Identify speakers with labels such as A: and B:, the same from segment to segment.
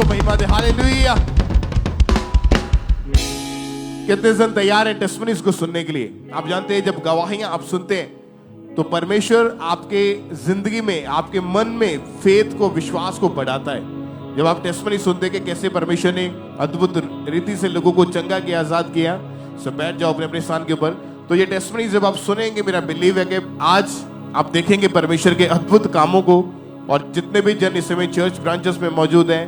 A: को महिमा दे। हालेलुया। कितने जन तैयार हैं टेस्टिमनीज को सुनने के लिए? आप जानते हैं जब गवाहियां आप सुनते हैं तो परमेश्वर आपके जिंदगी में, आपके मन में फेथ को, विश्वास को बढ़ाता है। जब आप टेस्टिमनी सुनते हैं कि कैसे परमेश्वर ने अद्भुत रीति से लोगों को चंगा किया, आजाद किया, सो बैठ जाओ अपने अपने स्थान के ऊपर। तो ये टेस्टिमनी जब आप सुनेंगे, मेरा बिलीव है कि आज आप देखेंगे परमेश्वर के अद्भुत कामों को। और जितने भी जन इस समय चर्च ब्रांचेस में मौजूद हैं,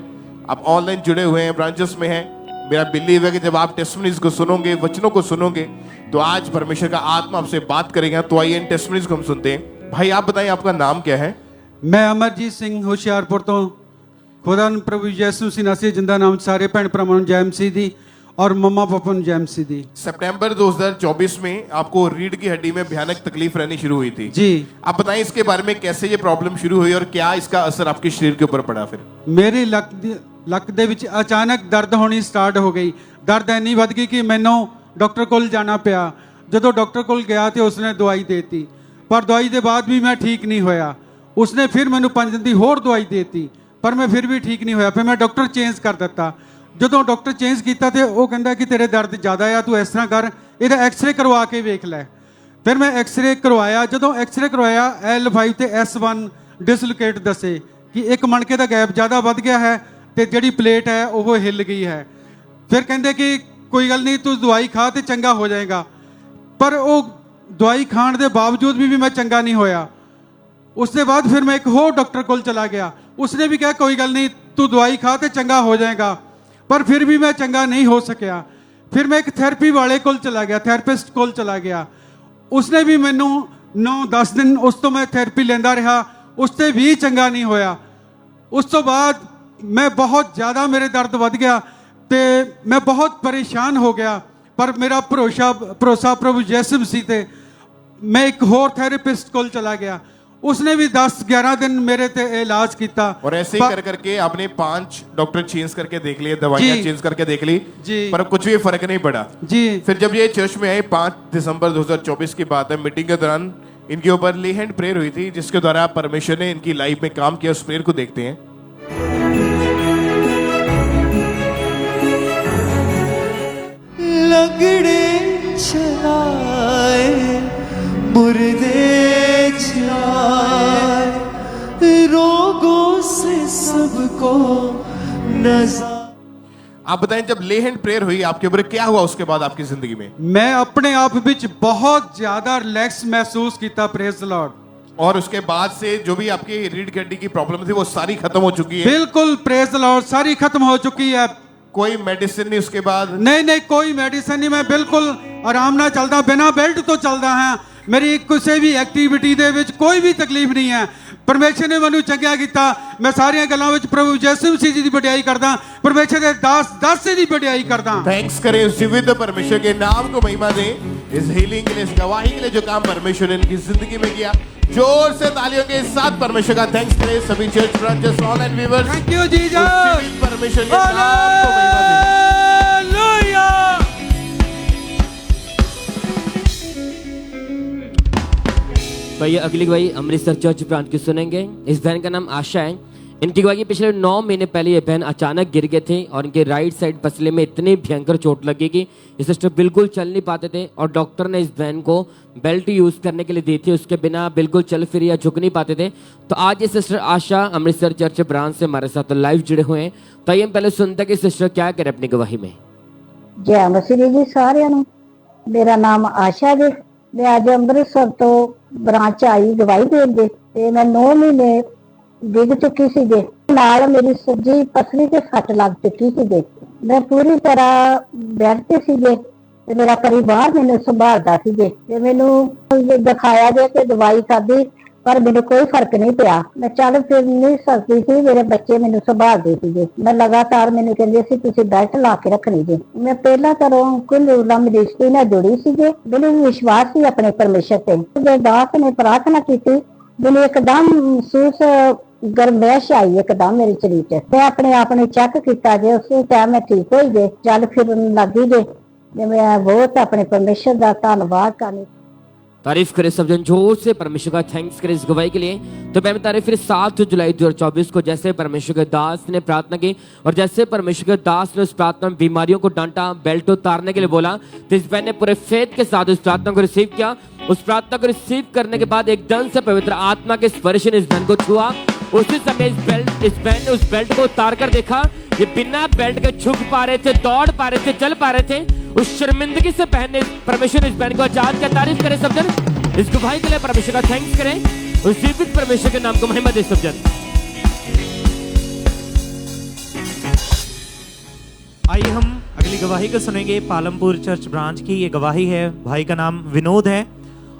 A: आप ऑनलाइन जुड़े हुए हैं, ब्रांचेस में हैं, मेरा बिलीव है कि जब आप टेस्टिमनीज को सुनोगे, वचनों को सुनोगे, तो आज परमेश्वर का आत्मा आपसे बात करेगा। तो आइए इन टेस्टिमनीज को हम सुनते हैं। भाई आप बताइए आपका नाम क्या है?
B: मैं अमरजीत सिंह होशियारपुर तो खुदा प्रभु यीशु मसीह नाम से जिंदा नाम सारे भैन भरावां नूं जय मसीह दी और मम्मा पापा नूं जय मसीह दी।
A: सितंबर 2024 में आपको रीढ़ की हड्डी में भयानक तकलीफ रहनी शुरू हुई थी
B: जी।
A: आप बताएं इसके बारे में, कैसे ये प्रॉब्लम शुरू हुई और क्या इसका असर आपके शरीर के ऊपर पड़ा? फिर
B: मेरी ਲੱਕ ਦੇ ਵਿੱਚ ਅਚਾਨਕ ਦਰਦ ਹੋਣੀ ਸਟਾਰਟ ਹੋ ਗਈ। ਦਰਦ ਇੰਨੀ ਵੱਧ ਗਈ ਕਿ ਮੈਨੂੰ ਡਾਕਟਰ ਕੋਲ ਜਾਣਾ ਪਿਆ। ਜਦੋਂ ਡਾਕਟਰ ਕੋਲ ਗਿਆ ਤੇ ਉਸਨੇ ਦਵਾਈ ਦੇਤੀ, ਪਰ ਦਵਾਈ ਦੇ ਬਾਅਦ ਵੀ ਮੈਂ ਠੀਕ ਨਹੀਂ ਹੋਇਆ। ਉਸਨੇ ਫਿਰ ਮੈਨੂੰ 5 ਦਿਨ ਦੀ ਹੋਰ ਦਵਾਈ ਦੇਤੀ, ਪਰ ਮੈਂ ਫਿਰ ਵੀ ਠੀਕ ਨਹੀਂ ਹੋਇਆ। ਫਿਰ ਮੈਂ ਡਾਕਟਰ ਚੇਂਜ ਕਰ ਦਿੱਤਾ। ਜਦੋਂ ਡਾਕਟਰ ਚੇਂਜ ਕੀਤਾ ਤੇ ਉਹ ਕਹਿੰਦਾ ਕਿ ਤੇਰੇ ਦਰਦ ਜ਼ਿਆਦਾ ਆ, ਤੂੰ ਇਸ ਤਰ੍ਹਾਂ ਕਰ, ਇਹਦਾ ਐਕਸ-ਰੇ ਕਰਵਾ ਕੇ ਵੇਖ ਲੈ। ਫਿਰ ਮੈਂ ਐਕਸ-ਰੇ ਕਰਵਾਇਆ। ਜਦੋਂ ਐਕਸ-ਰੇ ਕਰਵਾਇਆ L5 ਤੇ S1 ਡਿਸਲੋਕੇਟ ਦੱਸੇ ਕਿ ਇੱਕ ਮਣਕੇ ਦਾ ਗੈਪ ਜ਼ਿਆਦਾ ਵੱਧ ਗਿਆ ਹੈ ਤੇ ਜਿਹੜੀ ਪਲੇਟ ਹੈ ਉਹ ਹਿੱਲ ਗਈ ਹੈ। ਫਿਰ ਕਹਿੰਦੇ ਕਿ ਕੋਈ ਗੱਲ ਨਹੀਂ, ਤੂੰ ਦਵਾਈ ਖਾ ਤੇ ਚੰਗਾ ਹੋ ਜਾਏਗਾ। ਪਰ ਉਹ ਦਵਾਈ ਖਾਣ ਦੇ ਬਾਵਜੂਦ ਵੀ ਮੈਂ ਚੰਗਾ ਨਹੀਂ ਹੋਇਆ। ਉਸ ਦੇ ਬਾਅਦ ਫਿਰ ਮੈਂ ਇੱਕ ਹੋਰ ਡਾਕਟਰ ਕੋਲ ਚਲਾ ਗਿਆ। ਉਸਨੇ ਵੀ ਕਿਹਾ ਕੋਈ ਗੱਲ ਨਹੀਂ, ਤੂੰ ਦਵਾਈ ਖਾ ਤੇ ਚੰਗਾ ਹੋ ਜਾਏਗਾ। ਪਰ ਫਿਰ ਵੀ ਮੈਂ ਚੰਗਾ ਨਹੀਂ ਹੋ ਸਕਿਆ। ਫਿਰ ਮੈਂ ਇੱਕ ਥੈਰੇਪੀ ਵਾਲੇ ਕੋਲ ਚਲਾ ਗਿਆ, ਥੈਰੇਪਿਸਟ ਕੋਲ ਚਲਾ ਗਿਆ। ਉਸਨੇ ਵੀ ਮੈਨੂੰ 9-10 ਦਿਨ ਉਸ ਤੋਂ ਮੈਂ ਥੈਰੇਪੀ ਲੈਂਦਾ ਰਿਹਾ, ਉਸ ਤੇ ਵੀ ਚੰਗਾ ਨਹੀਂ ਹੋਇਆ। ਉਸ ਤੋਂ ਬਾਅਦ मैं बहुत ज़्यादा मेरे दर्द बढ़ गया तो मैं बहुत परेशान हो गया। पर मेरा भरोसा प्रभु यीशु मसीह ते मैं एक होर थेरेपिस्ट को चला गया। उसने भी 10-11 दिन मेरे ते इलाज किया।
A: और ऐसे ही कर करके आपने 5 डॉक्टर चेंज करके देख लिए, दवाइयाँ चेंज करके देख ली जी, पर कुछ भी फर्क नहीं पड़ा जी। फिर जब ये चर्च में आए 5 दिसंबर 2024 की बात है, मीटिंग के दौरान इनके ऊपर ले हैंड प्रेयर हुई थी, जिसके द्वारा परमेश्वर ने इनकी लाइफ में काम किया। उस प्रेयर को देखते हैं।
C: लगड़े चलाए मुर्दे जाए रोगों से सबको नज़ारा।
A: आप बताएं जब ले हैंड प्रेयर हुई आपके ऊपर, क्या हुआ उसके बाद आपकी जिंदगी में?
B: मैं अपने आप विच बहुत ज्यादा रिलैक्स महसूस किया। Praise the Lord.
A: और उसके बाद से जो भी आपकी रीढ़ की हड्डी की प्रॉब्लम थी वो सारी खत्म हो चुकी है?
B: बिल्कुल प्रेज द लॉर्ड, सारी खत्म हो चुकी है।
A: कोई मेडिसिन नहीं उसके बाद?
B: नहीं, कोई मेडिसिन नहीं। मैं बिल्कुल आराम नाल चलदा, बिना बेल्ट तो चलदा हां। मेरी किसी भी एक्टिविटी दे विच कोई भी तकलीफ नहीं है। परमेश्वर ने मैनू चंगा किया। मैं सारियां गल्लां विच प्रभु यीशु मसीह जी दी वडियाई करदा, परमेश्वर दे दास दी वडियाई करदा।
A: थैंक्स करें उस जीवित परमेश्वर के नाम को महिमा दें, इस हीलिंग के लिए, इस गवाही के लिए जो काम परमेश्वर ने इनकी जिंदगी में किया। जोर से तालियों के साथ परमेश्वर का थैंक्स करें सभी church branches, online viewers.
B: Thank you Jesus.
A: परमेश्वर के नाम को महिमा दें।
B: हालेलुया।
D: भाई अगली गवाही अमृतसर चर्च ब्रांच की सुनेंगे। इस बहन का नाम आशा है। इनकी गवाही पिछले 9 महीने पहले ये बहन अचानक गिर गए थे और इनके राइट साइड पसले में इतनी भयंकर चोट लगी कि ये सिस्टर बिल्कुल चल नहीं पाते थे और डॉक्टर ने इस बहन को बेल्ट यूज करने के लिए दी थी। उसके बिना बिल्कुल चल फिर या झुक नहीं पाते थे। तो आज ये सिस्टर आशा अमृतसर चर्च ब्रांच से हमारे साथ लाइव जुड़े हुए हैं। तो आइए हम पहले सुनते हैं कि सिस्टर क्या करे अपनी गवाही में।
E: जय मसीह जी सारिਆਂ ਨੂੰ। मेरा नाम आशा जी। मैं आज अमृतसर तो ब्रांच आई गवाही देਣ ਦੇ ਤੇ मैं 9 ਮਹੀਨੇ ਡਿੱਗ ਚੁੱਕੀ ਸੀ ਜੀ। ਨਾਲ ਮੇਰੀ ਸੱਜੀ ਪਸਲੀ ਤੇ ਸੱਟ ਲੱਗ ਚੁੱਕੀ ਸੀ ਜੀ। ਮੈਂ ਪੂਰੀ ਤਰ੍ਹਾਂ ਬੈੱਡ ਤੇ ਸੀ ਜੀ ਤੇ ਮੇਰਾ ਪਰਿਵਾਰ ਮੈਨੂੰ ਸੰਭਾਲਦਾ ਸੀ ਜੀ। ਤੇ ਮੈਨੂੰ ਦਿਖਾਇਆ ਜੇ ਤੇ ਦਵਾਈ ਖਾਧੀ, पर मेरे कोई फर्क नहीं पिया। मैं चल फिर नहीं सकती थी, मेरे बच्चे मैंने संभालते थे। मैं लगातार मैंने कहते सी तुसीं बेल्ट ला के रखनी जी। मैं पहला घरों कुल मिनिस्ट्री नाल जुड़ी सी जी। मैंने विश्वास सी अपने परमेश्वर ते। जब दास ने प्रार्थना की मैंने एकदम महसूस गरमैश आई एकदम मेरे शरीर च। मैं अपने आप ने चेक किया जे उस टाइम मैं ठीक हो गई, चल फिर लगी जे। मैं बहुत अपने परमेश्वर का धन्यवाद करनी।
D: तारीफ करें सब जन जोर से, परमेश्वर का थैंक्स करें इस गवाही के लिए। तो मैं बता रहे फिर 7 जुलाई 2024 को जैसे परमेश्वर के दास ने प्रार्थना की और जैसे परमेश्वर के दास ने उस प्रार्थना में बीमारियों को डांटा, बेल्ट उतारने के लिए बोला, तो इस बहन ने पूरे फेथ के साथ उस प्रार्थना को रिसीव किया। उस प्रार्थना को रिसीव करने के बाद एकदम से पवित्र आत्मा के स्पर्श ने इस बहन को छुआ। उसी समय इस बहन ने उस बेल्ट को उतार कर देखा, ये बिना बेल्ट के झुक पा रहे थे, दौड़ पा रहे थे, चल पा रहे थे। उस शर्मिंदगी से बहन ने परमेश्वर इस बहन को आजाद किया। तारीफ करें सब जन इस गवाही के लिए, परमेश्वर का थैंक्स करें, उस जीवित परमेश्वर के नाम को महिमा दे सब जन।
F: आइए हम अगली गवाही को सुनेंगे। पालमपुर चर्च ब्रांच की ये गवाही है। भाई का नाम विनोद है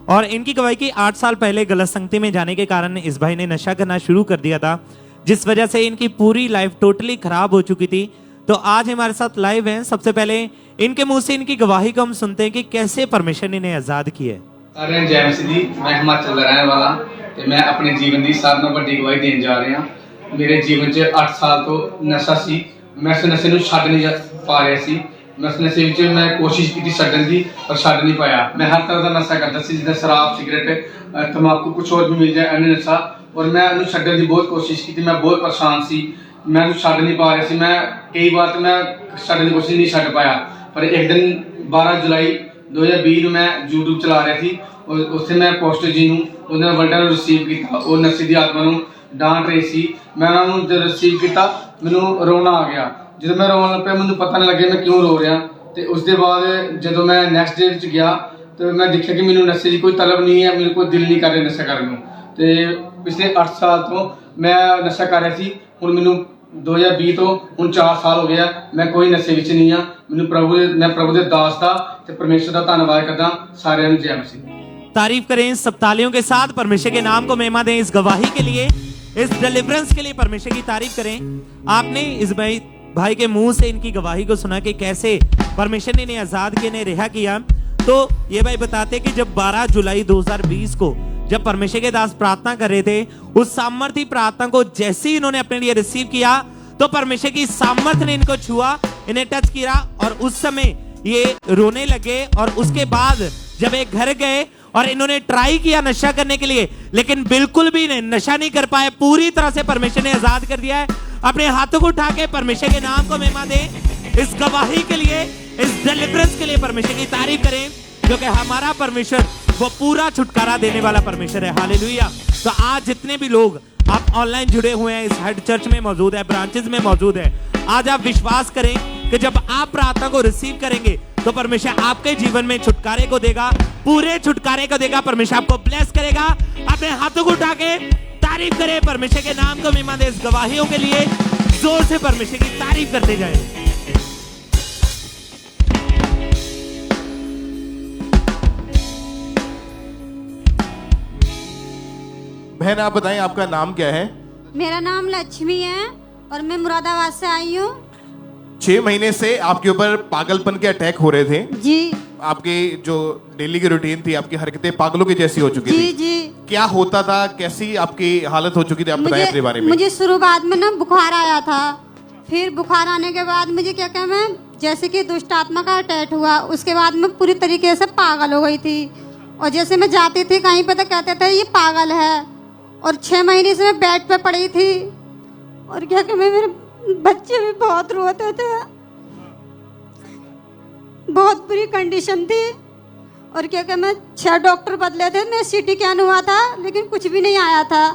F: और इनकी गवाही की 8 साल पहले गलत संगति में जाने के कारण इस भाई ने नशा करना शुरू कर दिया था, जिस वजह से इनकी पूरी लाइफ टोटली खराब हो चुकी थी। तो आज हमारे साथ लाइव हैं। सबसे पहले इनके मुंह से इनकी गवाही को हम सुनते हैं कि कैसे परमेश्वर ने इन्हें आजाद किया है।
G: सारे जय मसीह दी। मैं हिमाचल ਦਾ ਰਹਿਣ ਵਾਲਾ ਤੇ ਮੈਂ ਆਪਣੇ ਜੀਵਨ ਦੀ ਸਾਰਿਆਂ ਨਾਲੋਂ ਵੱਡੀ ਗਵਾਹੀ ਦੇਣ ਜਾ ਰਿਹਾ। ਮੇਰੇ ਜੀਵਨ 'ਚ 8 ਸਾਲ ਤੋਂ ਨਸ਼ਾ ਸੀ। ਮੈਂ ਇਸ ਨਸ਼ੇ ਨੂੰ ਛੱਡ ਨਹੀਂ ਪਾ ਰਿਹਾ ਸੀ। ਮੈਂ ਇਸ ਨਸ਼ੇ ਵਿੱਚ ਮੈਂ ਕੋਸ਼ਿਸ਼ ਕੀਤੀ ਛੱਡਣ ਦੀ, ਪਰ ਛੱਡ ਨਹੀਂ ਪਾਇਆ। ਮੈਂ ਹਰ ਤਰ੍ਹਾਂ ਦਾ ਨਸ਼ਾ ਕਰਦਾ ਸੀ, ਜਿੱਦਾਂ ਸ਼ਰਾਬ, ਸਿਗਰਟ, ਤੰਬਾਕੂ, ਕੁਝ ਹੋਰ ਵੀ ਮਿਲ ਜਾਏ ਐਨੇ ਨਸ਼ਾ, ਔਰ ਮੈਂ ਇਹਨੂੰ ਛੱਡਣ ਦੀ ਬਹੁਤ ਕੋਸ਼ਿਸ਼ ਕੀਤੀ। ਮੈਂ ਬਹੁਤ ਪਰੇਸ਼ਾਨ ਸੀ, ਮੈਂ ਇਹਨੂੰ ਛੱਡ ਨਹੀਂ ਪਾ ਰਿਹਾ ਸੀ। ਮੈਂ ਕਈ ਵਾਰ ਤਾਂ ਮੈਂ ਛੱਡਣ ਦੀ ਕੋਸ਼ਿਸ਼ ਨਹੀਂ ਛੱਡ ਪਾਇਆ, ਪਰ ਇੱਕ ਦਿਨ 12 ਜੁਲਾਈ 2020 ਨੂੰ ਮੈਂ YouTube ਚਲਾ ਰਿਹਾ ਸੀ। ਉੱਥੇ ਮੈਂ ਪੋਸਟਰ ਜੀ ਨੂੰ ਉਹਨਾਂ ਵਰਡਾਂ ਨੂੰ ਰਿਸੀਵ ਕੀਤਾ। ਉਹ ਨਸ਼ੇ ਦੀ ਆਤਮਾ ਨੂੰ ਡਾਂਟ ਰਹੀ ਸੀ। ਮੈਂ ਉਹਨਾਂ ਨੂੰ ਜਦ ਰਿਸੀਵ ਕੀਤਾ, ਮੈਨੂੰ ਰੋਣਾ ਆ ਗਿਆ। ਜਦੋਂ ਮੈਂ ਰੋਣ ਲੱਗ ਪਿਆ, ਮੈਨੂੰ ਪਤਾ ਨਹੀਂ ਲੱਗਿਆ ਮੈਂ ਕਿਉਂ ਰੋ ਰਿਹਾ। ਤੇ ਉਸ ਦੇ ਬਾਅਦ ਜਦੋਂ ਮੈਂ ਨੈਕਸਟ ਡੇ ਵਿੱਚ ਗਿਆ ਤੇ ਮੈਂ ਦੇਖਿਆ ਕਿ ਮੈਨੂੰ ਨਸ਼ੇ ਦੀ ਕੋਈ ਤਲਬ ਨਹੀਂ ਹੈ, ਮੇਰੇ ਕੋਈ ਦਿਲ ਨਹੀਂ ਕਰ ਰਿਹਾ ਨਸ਼ਾ ਕਰਨ ਨੂੰ। ਤੇ ਪਿਛਲੇ 8 ਸਾਲ ਤੋਂ ਮੈਂ ਨਸ਼ਾ ਕਰ ਰਿਹਾ ਸੀ। ਹੁਣ ਮੈਨੂੰ 2020 ਤੋਂ ਹੁਣ 4 ਸਾਲ ਹੋ ਗਿਆ, ਮੈਂ ਕੋਈ ਨਸ਼ੇ ਵਿੱਚ ਨਹੀਂ ਆ। ਮੈਨੂੰ ਮੈਂ ਪ੍ਰਭੂ ਦੇ ਦਾਸ ਦਾ ਤੇ ਪਰਮੇਸ਼ਰ ਦਾ ਧੰਨਵਾਦ ਕਰਦਾ। सारे ਨੂੰ जय मसीह।
F: तारीफ करें सब तालियों के साथ, परमेश्वर के नाम को महिमा दें इस गवाही के लिए, इस डिलीवरेंस के लिए परमेश्वर की तारीफ करें। आपने इस भाई के मुंह से इनकी गवाही को सुना कि कैसे परमेश्वर ने इन्हें आजाद किया, इन्हें रिहा किया। तो ये भाई बताते कि जब 12 जुलाई 2020 को जब परमेश्वर के दास प्रार्थना कर रहे थे, उस सामर्थ्य प्रार्थना को जैसे ही इन्होंने अपने लिए रिसीव किया तो परमेश्वर की सामर्थ्य ने इनको छुआ, इन्हें टच किया और उस समय ये रोने लगे। और उसके बाद जब एक घर गए और इन्होंने ट्राई किया नशा करने के लिए, लेकिन बिल्कुल भी नशा नहीं कर पाए। पूरी तरह से परमेश्वर ने आजाद कर दिया है। अपने हाथों को उठा के परमेश्वर के नाम को महिमा दें। इस गवाही के लिए, इस डिलीवरेंस के लिए परमेश्वर की तारीफ करें, क्योंकि हमारा परमेश्वर वो पूरा छुटकारा देने वाला परमेश्वर है। हालेलुया। तो आज जितने भी लोग आप ऑनलाइन जुड़े हुए हैं, इस हेड चर्च में मौजूद है, ब्रांचेस में मौजूद है, आज आप विश्वास करें कि जब आप प्रार्थना को रिसीव करेंगे तो परमेश्वर आपके जीवन में छुटकारे को देगा, पूरे छुटकारे को देगा। परमेश्वर आपको ब्लेस करेगा। अपने हाथों को उठा के तारीफ करें, परमेश्वर के नाम को महिमा दे। इस गवाहियों के लिए जोर से परमेश्वर की तारीफ करते जाएं।
A: बहन आप बताएं आपका नाम क्या है?
H: मेरा नाम लक्ष्मी है और मैं मुरादाबाद से आई हूँ।
A: 6 महीने से आपके ऊपर पागलपन के अटैक हो रहे थे
H: जी।
A: आपके जो डेली की रूटीन थी, आपकी हरकतें पागलों की जैसी हो चुकी
H: जी
A: थी।
H: जी।
A: क्या होता था, कैसी आपकी हालत हो चुकी थी, आप बताएं अपने बारे में।
H: मुझे शुरुआत में ना बुखार आया था। फिर बुखार आने के बाद मुझे क्या क्या मैं जैसे कि दुष्ट आत्मा का अटैक हुआ। उसके बाद मैं पूरी तरीके से पागल हो गई थी। और जैसे मैं जाती थी कहीं पे तो कहते थे ये पागल है। और 6 महीने से मैं बेड पे पड़ी थी। और क्या कि मेरे बच्चे भी बहुत रोते थे, बहुत बुरी कंडीशन थी। और क्या कि मैं 6 डॉक्टर बदले थे, मैं सीटी स्कैन हुआ था लेकिन कुछ भी नहीं आया था।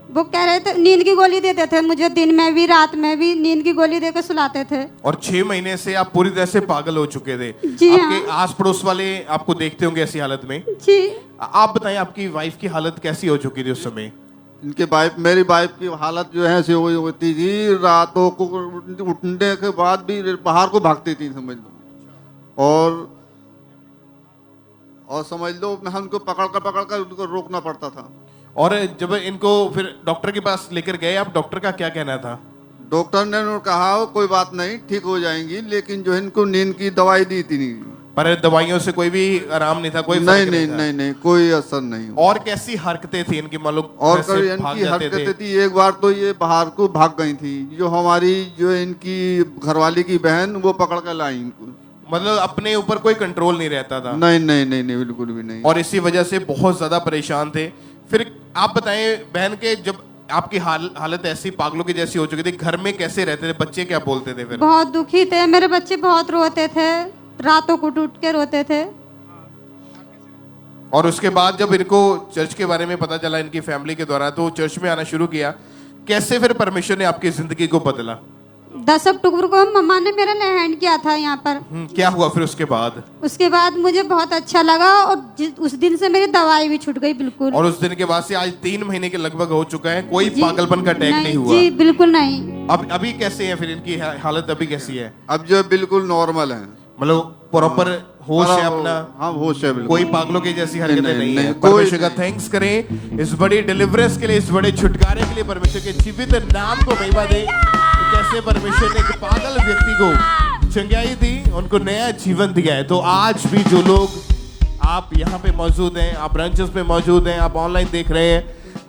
H: वो कह रहे थे नींद की गोली देते थे मुझे, दिन में भी रात में भी नींद की गोली देकर सुलाते थे।
A: और 6 महीने से आप पूरी तरह से पागल हो चुके थे।
H: जी
A: आपके
H: हाँ।
A: आस पड़ोस वाले आपको देखते होंगे ऐसी हालत में।
H: जी।
A: आप बताएं आपकी वाइफ की हालत कैसी हो चुकी थी उस समय?
I: इनके मेरी वाइफ की हालत जो है ऐसी होती थी, रातों को उठने के बाद भी बाहर को भागती थी समझ लो। और समझ लो मैं उनको पकड़ कर उनको रोकना पड़ता था।
A: और जब इनको फिर डॉक्टर के पास लेकर गए, आप डॉक्टर का क्या कहना था?
I: डॉक्टर ने कहा कोई बात नहीं, ठीक हो जाएंगी, लेकिन जो इनको नींद की दवाई दी थी।
A: पर दवाइयों से कोई भी आराम नहीं था, कोई
I: नहीं, कोई असर नहीं।
A: और कैसी हरकतें थी इनकी, मालूम?
I: और इनकी हरकतें थी, एक बार तो ये बाहर को भाग गई थी। जो हमारी जो इनकी घरवाली की बहन वो पकड़ कर लाई इनको।
A: मतलब अपने ऊपर कोई कंट्रोल नहीं रहता था।
I: नहीं नहीं नहीं नहीं, बिल्कुल भी नहीं।
A: और इसी वजह से बहुत ज्यादा परेशान थे। फिर आप बताएं बहन के, जब आपकी हालत ऐसी पागलों की जैसी हो चुकी थी, घर में कैसे रहते थे, बच्चे क्या बोलते थे फिर?
H: बहुत दुखी थे मेरे बच्चे, बहुत रोते थे, रातों को टूट के रोते थे।
A: और उसके बाद जब इनको चर्च के बारे में पता चला इनकी फैमिली के द्वारा, तो चर्च में आना शुरू किया। कैसे फिर परमेश्वर ने आपकी जिंदगी को बदला?
H: 10 अक्टूबर को मम्मा ने मेरा हैंड किया था यहाँ पर।
A: क्या हुआ फिर उसके बाद?
H: उसके बाद मुझे बहुत अच्छा लगा और उस दिन से मेरी दवाई भी छूट गई बिल्कुल।
A: और उस दिन के बाद से आज 3 महीने के लगभग हो चुका है, कोई पागलपन का अटैक नहीं हुआ?
H: जी बिल्कुल नहीं।
A: अब अभी कैसे है फिर इनकी हालत, अभी कैसी है?
I: अब जो बिल्कुल नॉर्मल है,
A: मतलब प्रॉपर होश है अपना?
I: हाँ होश है बिल्कुल,
A: कोई पागलों की जैसी हरकतें नहीं है।
I: कोई
A: परमेश्वर का थैंक्स करें इस बड़ी डिलीवरेंस के लिए, इस बड़े छुटकारे के लिए। परमेश्वर के जीवित नाम को महिमा दे। कैसे परमेश्वर ने एक पागल व्यक्ति को चंगाई दी, उनको नया जीवन दिया है। तो आज भी जो लोग आप यहाँ पे मौजूद हैं, आप ब्रांचेस पे मौजूद हैं, आप ऑनलाइन देख रहे हैं,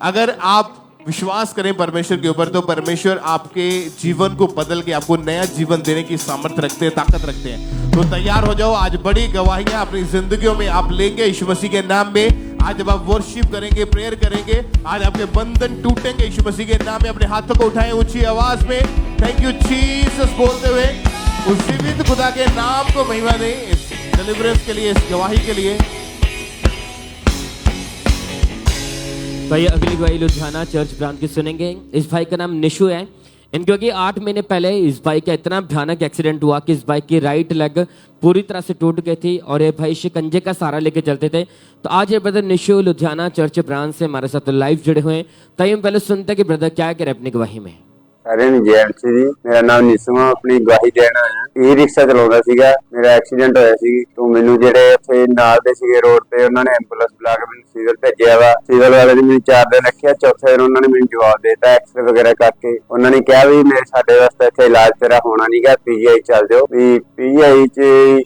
A: अगर आप विश्वास करें परमेश्वर के ऊपर, तो परमेश्वर आपके जीवन को बदल के आपको नया जीवन देने की सामर्थ्य रखते हैं, ताकत रखते हैं। तो तैयार हो जाओ, आज बड़ी गवाहियां अपनी जिंदगियों में आप लेंगे यीशु मसीह के नाम में। आज जब आप वर्शिप करेंगे, प्रेयर करेंगे, आज आपके बंधन टूटेंगे यीशु मसीह के नाम में। अपने हाथों को उठाएं ऊंची आवाज में, थैंक यू जीसस बोलते हुए उस जीवित खुदा के नाम को महिमा दें, इस डिलीवरेंस के लिए, इस गवाही के लिए।
D: भाई अगली गवाही लुधियाना चर्च ब्रांच की सुनेंगे। इस भाई का नाम निशु है। क्योंकि 8 महीने पहले इस बाइक का इतना भयानक एक्सीडेंट हुआ कि इस बाइक की राइट लेग पूरी तरह से टूट गई थी और ये भाई शिकंजे का सहारा लेके चलते थे। तो आज ये brother Nishu Ludhiana church branch से हमारे साथ लाइव जुड़े हुए हैं। तो हम पहले सुनते हैं कि ब्रदर क्या कह रहे अपनी गवाही में।
J: सारे जैमसी जी, मेरा नाम निशु है, अपनी गवाही देना है। ई रिक्शा चलाਉਂਦਾ ਸੀਗਾ, ਮੇਰਾ ਐਕਸੀਡੈਂਟ ਹੋਇਆ ਸੀ। तो ਮੈਨੂੰ ਜਿਹੜੇ ਉੱਥੇ ਨਾਲ ਦੇ ਸੀਗੇ ਰੋਡ ਤੇ, ਉਹਨਾਂ ਨੇ ਐਂਬੂਲੈਂਸ ਬੁਲਾ ਕੇ ਮੈਨੂੰ ਸਿਵਲ ਭੇਜਿਆ ਵਾ। ਸਿਵਲ ਵਾਲੇ ਨੇ ਮੈਨੂੰ 4 ਦਿਨ ਰੱਖਿਆ, ਚੌਥੇ ਦਿਨ ਉਹਨਾਂ ਨੇ ਮੈਨੂੰ ਜਵਾਬ ਦੇਤਾ ਐਕਸਰੇ ਵਗੈਰਾ ਕਰਕੇ। ਉਹਨਾਂ ਨੇ ਕਿਹਾ ਵੀ ਮੇਰੇ ਸਾਡੇ ਵਾਸਤੇ ਇੱਥੇ ਇਲਾਜ ਤੇਰਾ ਹੋਣਾ ਨਹੀਂਗਾ, ਪੀਜੀਆਈ ਚੱਲ ਜਾਓ। ਵੀ ਪੀਜੀਆਈ 'ਚ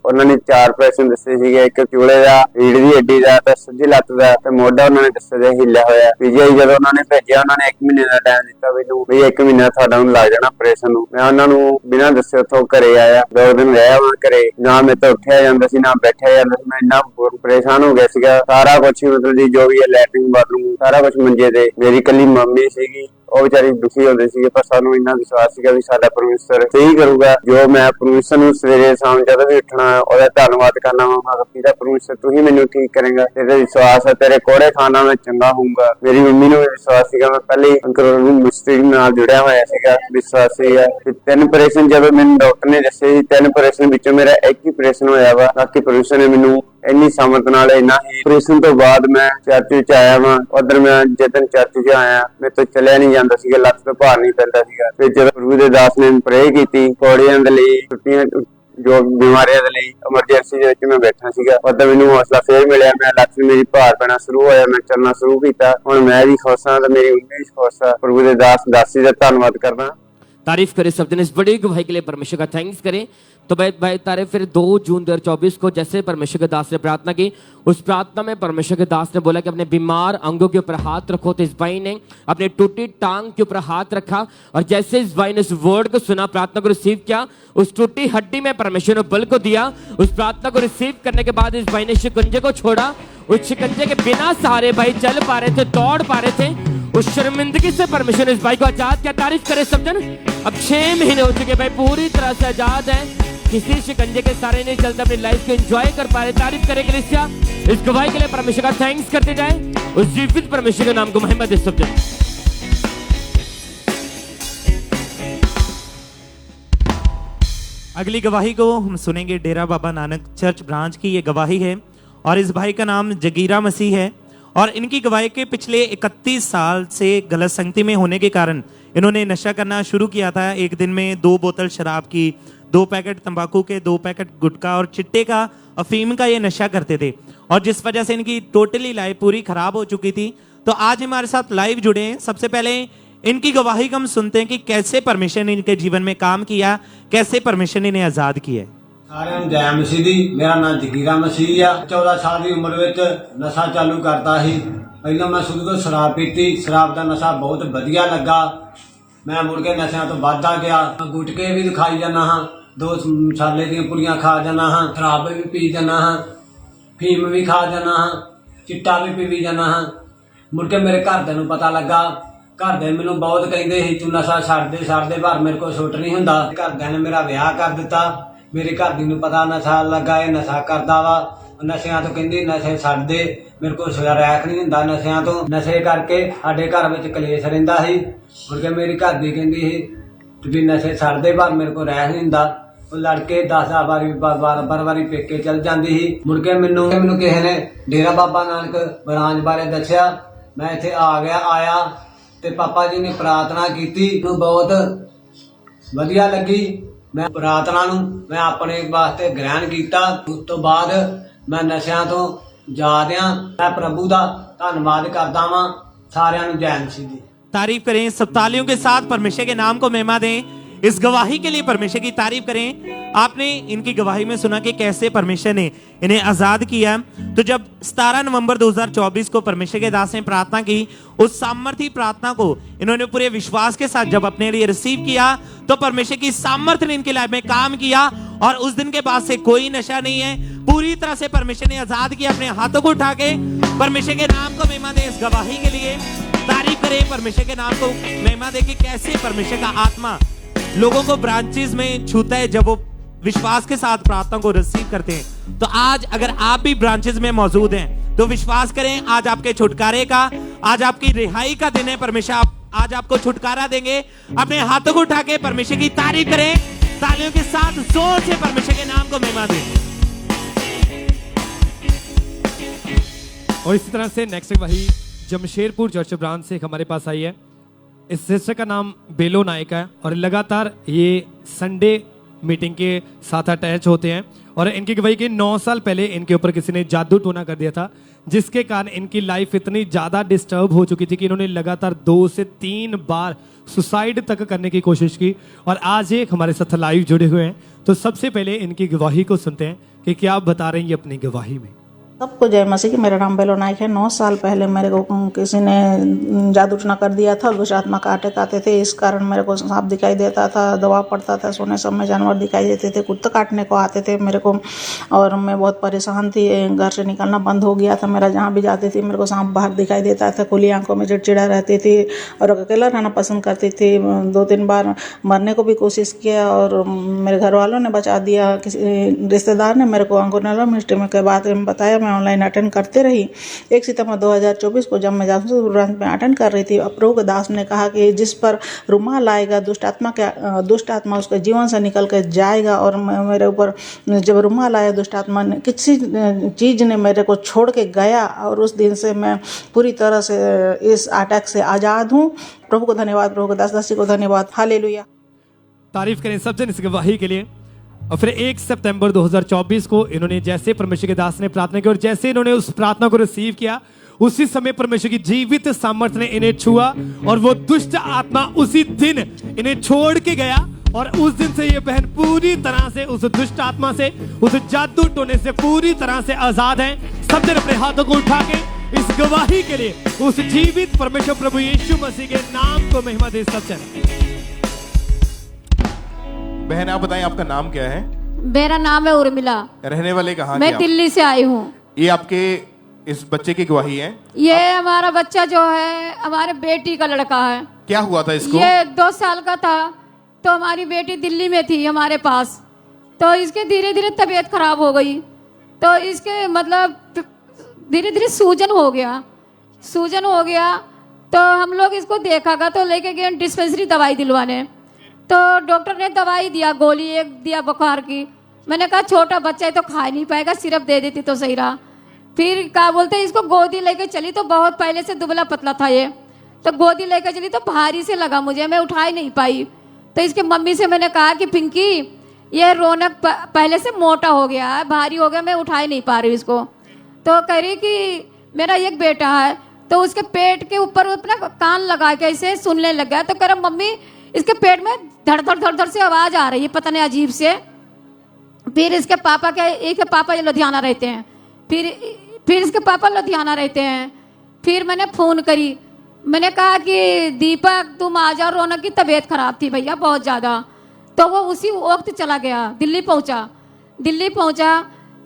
J: ਉਹਨਾਂ ਨੇ 4 ਆਪਰੇਸ਼ਨ ਦੱਸੇ ਸੀਗੇ, ਇੱਕ ਚੂਲੇ ਦਾ, ਰੀੜ ਦੀ ਹੱਡੀ ਦਾ ਤੇ ਸੱਜੀ ਲੱਤ ਦਾ ਤੇ ਮੋਢਾ ਉਹਨਾਂ ਨੇ ਦੱਸਿਆ ਜਿਹਾ ਹਿੱਲਿਆ ਹੋਇਆ। ਪੀਜੀਆਈ ਜਦੋਂ ਉਹਨਾਂ ਨੇ ਭੇਜਿਆ, ਉਹਨਾਂ ਨੇ 1 ਮਹੀਨੇ ਦਾ ਟਾਈਮ ਦਿੱਤਾ ਮੈਨੂੰ ਵੀ 1 ਮਹੀਨਾ ਤੁਹਾਡਾ ਨੂੰ ਲੱਗ ਜਾਣਾ ਆਪਰੇਸ਼ਨ ਨੂੰ। ਮੈਂ ਉਹਨਾਂ ਨੂੰ ਬਿਨਾਂ ਦੱਸੇ ਉੱਥੋਂ ਘਰੇ ਆਇਆ, 2 ਦਿਨ ਰਿਹਾ ਵਾਂ ਘਰੇ। ਨਾ ਮੇਰੇ ਤੋਂ ਉੱਠਿਆ ਜਾਂਦਾ ਸੀ, ਨਾ ਬੈਠਿਆ ਜਾਂਦਾ ਸੀ। ਮੈਂ ਇੰਨਾ ਪਰੇਸ਼ਾਨ ਹੋ ਗਿਆ ਸੀਗਾ। ਸਾਰਾ ਕੁਛ ਮਤਲਬ ਜੀ ਜੋ ਵੀ ਹੈ, ਲੈਟਰਿੰਗ ਬਾਥਰੂਮ ਸਾਰਾ ਕੁਛ ਮੰਜੇ ਤੇ। ਮੇਰੀ ਇਕੱਲੀ ਮੰਮੀ ਸੀਗੀ, ਉਹ ਵਿਚਾਰੀ ਦੁਖੀ ਹੁੰਦੇ ਸੀਗੇ, ਪਰ ਸਾਨੂੰ ਇੰਨਾ ਵਿਸ਼ਵਾਸ ਸੀਗਾ ਵੀ ਸਾਡਾ ਪਰਮੇਸ਼ਰ ਸਹੀ ਕਰੂਗਾ। ਜੋ ਮੈਂ ਪਰਮੇਸ਼ਰ ਨੂੰ ਸਵੇਰੇ ਸ਼ਾਮ ਜਦੋਂ ਵੀ ਉੱਠਣਾ ਉਹਦਾ ਧੰਨਵਾਦ ਕਰਨਾ ਵਾ। ਮੈਂ ਪਰਮੇਸ਼ਰ ਤੂੰ ਹੀ ਮੈਨੂੰ ਠੀਕ ਕਰੇਗਾ, ਤੇਰੇ ਵਿਸ਼ਵਾਸ ਹੈ, ਤੇਰੇ ਕੋੜੇ ਖਾਣਾ ਮੈਂ ਚੰਗਾ ਹੋਊਗਾ। ਮੇਰੀ ਮੰਮੀ ਨੂੰ ਵਿਸ਼ਵਾਸ ਸੀਗਾ। ਮੈਂ ਪਹਿਲੇ ਅੰਕਲ ਨੂੰ ਮਿਸਟਰੀ ਨਾਲ ਜੁੜਿਆ ਹੋਇਆ ਸੀਗਾ, ਵਿਸ਼ਵਾਸ ਸੀਗਾ। 3 ਆਪਰੇਸ਼ਨ ਜਦੋਂ ਮੈਨੂੰ ਡਾਕਟਰ ਨੇ ਦੱਸੇ ਸੀ, 3 ਆਪਰੇਸ਼ਨ ਵਿੱਚੋਂ ਮੇਰਾ 1 ਹੀ ਆਪਰੇਸ਼ਨ ਹੋਇਆ ਵਾ। ਬਾਕੀ ਪਰਮੇਸ਼ਰ ਨੇ ਮੈਨੂੰ ਇੰਨੀ ਸਮਤ ਨਾਲ ਇੰਨਾ ਹੀ। ਆਪਰੇਸ਼ਨ ਤੋਂ ਬਾਅਦ ਮੈਂ ਚਰਚ ਵਿੱਚ ਆਇਆ ਵਾਂ। ਉਧਰ ਮੈਂ ਜਦੋਂ ਚਰਚ 'ਚ ਆਇਆ, ਮੇਰੇ ਤੋਂ ਚੱਲਿਆ ਨਹੀਂ ਜਾਂਦਾ ਸੀਗਾ, ਲੱਤ ਤੋਂ ਭਾਰ ਨਹੀਂ ਪੈਂਦਾ ਸੀਗਾ। ਫਿਰ ਜਦੋਂ ਪ੍ਰਭੂ ਦੇ ਦਾਸ ਨੇ ਪ੍ਰੇ ਕੀਤੀ ਕੋੜੀਆਂ ਦੇ ਲਈ, ਛੁੱਟੀਆਂ ਜੋ ਬਿਮਾਰੀਆਂ ਦੇ ਲਈ, ਐਮਰਜੈਂਸੀ ਦੇ ਵਿੱਚ ਮੈਂ ਬੈਠਾ ਸੀਗਾ। ਉਦੋਂ ਮੈਨੂੰ ਹੌਸਲਾ ਫੇਰ ਮਿਲਿਆ। ਮੈਂ ਲੱਤ ਮੇਰੀ ਭਾਰ ਪੈਣਾ ਸ਼ੁਰੂ ਹੋਇਆ, ਮੈਂ ਚੱਲਣਾ ਸ਼ੁਰੂ ਕੀਤਾ। ਹੁਣ ਮੈਂ ਵੀ ਖੁਸ਼ ਹਾਂ ਤੇ ਮੇਰੀ ਮੰਮੀ ਵੀ ਖੁਸ਼ ਆ। प्रभु ਦੇ दासी ਦਾ ਧੰਨਵਾਦ ਕਰਦਾ।
D: तारीफ करें सब दिन इस बड़ी गवाही के लिए, परमेश्वर का थैंक्स करें। तो भाई तारीफ फिर 2 जून 2024 को जैसे परमेश्वर के दास ने प्रार्थना की, उस प्रार्थना में परमेश्वर के दास ने बोला कि अपने बीमार अंगों के ऊपर हाथ रखो। तो इस भाई ने अपने टूटी टांग के ऊपर हाथ रखा और जैसे इस भाई ने उस वर्ड को सुना, प्रार्थना को रिसीव किया, उस टूटी हड्डी में परमेश्वर ने बल को दिया। उस प्रार्थना को रिसीव करने के बाद इस भाई ने शिकंजे को छोड़ा। उस शिकंजे के बिना सहारे भाई चल पा रहे थे, दौड़ पा रहे थे। उस शर्मिंदगी से परमेश्वर ने इस भाई को आजाद किया। तारीफ करे सब जन। अब 6 महीने हो चुके भाई, पूरी तरह से आजाद है, किसी शिकंजे के सारे नहीं चलते, अपनी लाइफ को एंजॉय कर पा रहे। तारीफ करे कलीसिया, इस गवाही के लिए परमेश्वर का थैंक्स करते जाए। उस जीवित परमेश्वर के नाम को महिमा दे सब जन।
F: अगली गवाही को हम सुनेंगे डेरा बाबा नानक चर्च ब्रांच की। ये गवाही है और इस भाई का नाम जगीरा मसीह है। और इनकी गवाही के पिछले 31 साल से गलत संगति में होने के कारण इन्होंने नशा करना शुरू किया था। एक दिन में 2 बोतल शराब की, 2 पैकेट तंबाकू के, 2 पैकेट गुटखा और चिट्टे का, अफीम का ये नशा करते थे। और जिस वजह से इनकी टोटली लाइफ पूरी खराब हो चुकी थी। तो आज हमारे साथ लाइव जुड़े हैं। सबसे पहले इनकी गवाही को हम सुनते हैं कि कैसे परमेश्वर ने इनके जीवन में काम किया, कैसे परमेश्वर ने इन्हें आजाद किया।
K: सारे जय मसीह दी। मेरा नाम जगीरा मसीह आ। 14 साल की उम्र में नशा चालू करता ही। पहले मैं शुरू तो शराब पीती, शराब का नशा बहुत वधिया लगा। मैं मुड़ के नशा तो बढ़ता गया। गुटके भी खाई जाना हाँ, 2 मसाले दी पुड़ियां खा जाना हाँ, शराब भी पी जाना हाँ, फीम भी खा जाना हाँ, चिट्टा भी पी जाना हाँ। मुड़ के मेरे घरदे नूं पता लगा, घरदे मैनूं बहुत कहिंदे ਸੀ तू नशा छड्ड दे पर मेरे को छुट नहीं हुंदा। घरदिਆਂ ने मेरा विआह कर दिता। मेरे घरदी नूं पता नशा लगा, ये नशा करदा वा, नशिਆਂ तो कहंदी नशे छड्ड दे, मेरे को रैक नहीं हुंदा नशिਆਂ तो। नशे करके साडे घर विच कलेश रहिंदा सी। मुड़ के मेरी घरदी कहंदी ਸੀ भी नशे छड्ड दे पर मेरे को रैक नहीं हुंदा। लड़के 10 बारी पेके चल जाती ही। मुड़ के मैनू किसी ने डेरा बाबा नानक ब्रांच बारे दसिया। मैं इत्थे आ गया, आया ते पापा जी ने प्रार्थना की, बहुत वधिया लगी। मैं प्रार्थना नूं मैं अपने वास्ते ग्रहण किया। उस तो बाद मैं नशिਆਂ तो जादिया मैं प्रभु का धन्नवाद करदा वां। सारिਆਂ नूं जय मसीह दी।
F: तारीफ करें, सब तालियों के साथ परमेश्वर के नाम को महिमा दें। इस गवाही के लिए परमेश्वर की तारीफ करें। आपने इनकी गवाही में सुना कि कैसे परमेश्वर ने इन्हें आजाद किया। तो जब 17 नवंबर 2024 को परमेश्वर के दास ने प्रार्थना की, उस सामर्थी प्रार्थना को इन्होंने पूरे विश्वास के साथ जब अपने लिए रिसीव किया, तो परमेश्वर की सामर्थ्य ने इनकी लाइफ में काम किया। और उस दिन के बाद से कोई नशा नहीं है, पूरी तरह से परमेश्वर ने आजाद किया। अपने हाथों को उठा के परमेश्वर के नाम को महिमा दें। इस गवाही के लिए तारीफ करें, परमेश्वर के नाम को महिमा दे कि कैसे परमेश्वर का आत्मा लोगों को ब्रांचेस में छूता है जब वो विश्वास के साथ प्रार्थना को रिसीव करते हैं। तो आज अगर आप भी ब्रांचेस में मौजूद हैं तो विश्वास करें, आज आपके छुटकारे का, आज आपकी रिहाई का दिन है। परमेश्वर आज आपको छुटकारा देंगे। अपने हाथों को उठा के परमेश्वर की तारीफ करें, तालियों के साथ जोर से परमेश्वर के नाम को महिमा दें।
L: और इसी तरह से नेक्स्ट वही जमशेदपुर चर्च ब्रांच से हमारे पास आई है। इस सिस्टर का नाम बेलो नायक है और लगातार ये संडे मीटिंग के साथ अटैच होते हैं। और इनकी गवाही के 9 साल पहले इनके ऊपर किसी ने जादू टोना कर दिया था, जिसके कारण इनकी लाइफ इतनी ज़्यादा डिस्टर्ब हो चुकी थी कि इन्होंने लगातार 2 से 3 बार सुसाइड तक करने की कोशिश की। और आज एक हमारे साथ लाइव जुड़े हुए हैं। तो सबसे पहले इनकी गवाही को सुनते हैं कि क्या आप बता रहे हैं ये अपनी गवाही में।
M: सबको जय मसीह की। मेरा नाम बेलो नाइक है। 9 साल पहले मेरे को किसी ने जादू टोना कर दिया था। दुष्ट आत्मा काटे खाते थे, इस कारण मेरे को सांप दिखाई देता था, दवा पड़ता था, सोने समय जानवर दिखाई देते थे, कुत्ते काटने को आते थे मेरे को। और मैं बहुत परेशान थी, घर से निकलना बंद हो गया था मेरा। जहाँ भी जाती थी मेरे को सांप बाहर दिखाई देता था, खुली आंखों में चिड़चिड़ा रहती थी और अकेला रहना पसंद करती थी। 2-3 बार मरने को भी कोशिश किया और मेरे घर वालों ने बचा दिया। किसी रिश्तेदार ने मेरे को अंकुरनेला मिनिस्ट्री के बारे में बताया। ऑनलाइन अटेंड करते रही। 1 सितंबर 2024 को जब मैं जासूस ब्रांच में अटेंड कर रही थी, प्रभु दास ने कहा कि जिस पर रुमाल आएगा दुष्ट आत्मा उसके जीवन से निकल कर जाएगा। और मेरे ऊपर जब रुमाल आया, दुष्ट आत्मा ने किसी चीज़ ने मेरे को छोड़ के गया और उस दिन से मैं पूरी तरह से इस अटैक से आज़ाद हूँ। प्रभु को धन्यवाद, प्रभु दास दासी को धन्यवाद। हालेलुया।
L: तारीफ करें सब जन इस गवाही के लिए। और फिर 1 सितंबर 2024 को इन्होंने जैसे परमेश्वर के दास ने प्रार्थना की और जैसे इन्होंने उस प्रार्थना को रिसीव किया, उसी समय परमेश्वर की जीवित सामर्थ्य ने इन्हें छुआ और वो दुष्ट आत्मा उसी दिन इन्हें छोड़ के गया। और उस दिन से ये बहन पूरी तरह से उस दुष्ट आत्मा से, उस जादू टोने से पूरी तरह से आजाद है। सब जन अपने हाथों को उठा के इस गवाही के लिए उस जीवित परमेश्वर प्रभु यीशु मसीह के नाम को महिमा दे। सब जन
A: बहन आप बताएं आपका नाम क्या है?
N: मेरा नाम है उर्मिला।
A: रहने वाले कहाँ के?
N: मैं दिल्ली से आई हूँ।
A: ये आपके इस बच्चे की गवाही है?
N: ये हमारा बच्चा जो है हमारे बेटी का लड़का है।
A: क्या हुआ था इसको?
N: ये 2 साल का था तो हमारी बेटी दिल्ली में थी हमारे पास। तो इसके धीरे धीरे तबीयत खराब हो गई। तो इसके मतलब धीरे धीरे सूजन हो गया। तो हम लोग इसको देखा तो लेके गए डिस्पेंसरी दवाई दिलवाने। तो डॉक्टर ने दवाई दिया, गोली एक दिया बुखार की। मैंने कहा छोटा बच्चा है तो खा नहीं पाएगा, सिर्फ दे देती तो सही रहा। फिर क्या बोलते हैं, इसको गोदी लेके चली तो बहुत पहले से दुबला पतला था ये। तो गोदी लेके चली तो भारी से लगा मुझे, मैं उठा ही नहीं पाई। तो इसके मम्मी से मैंने कहा कि पिंकी ये रौनक पहले से मोटा हो गया है, भारी हो गया, मैं उठा ही नहीं पा रही इसको। तो कह रही कि मेरा एक बेटा है। तो उसके पेट के ऊपर अपना कान लगा के ऐसे सुनने लग गया। तो कह रहा मम्मी इसके पेट में धड़ धड़ से आवाज आ रही है, पता नहीं अजीब से। फिर इसके पापा एक पापा ये लुधियाना रहते हैं। फिर इसके पापा लुधियाना रहते हैं। फिर मैंने फोन करी, मैंने कहा कि दीपक तुम आ जाओ, रौनक की तबीयत खराब थी भैया बहुत ज़्यादा। तो वो उसी वक्त चला गया, दिल्ली पहुंचा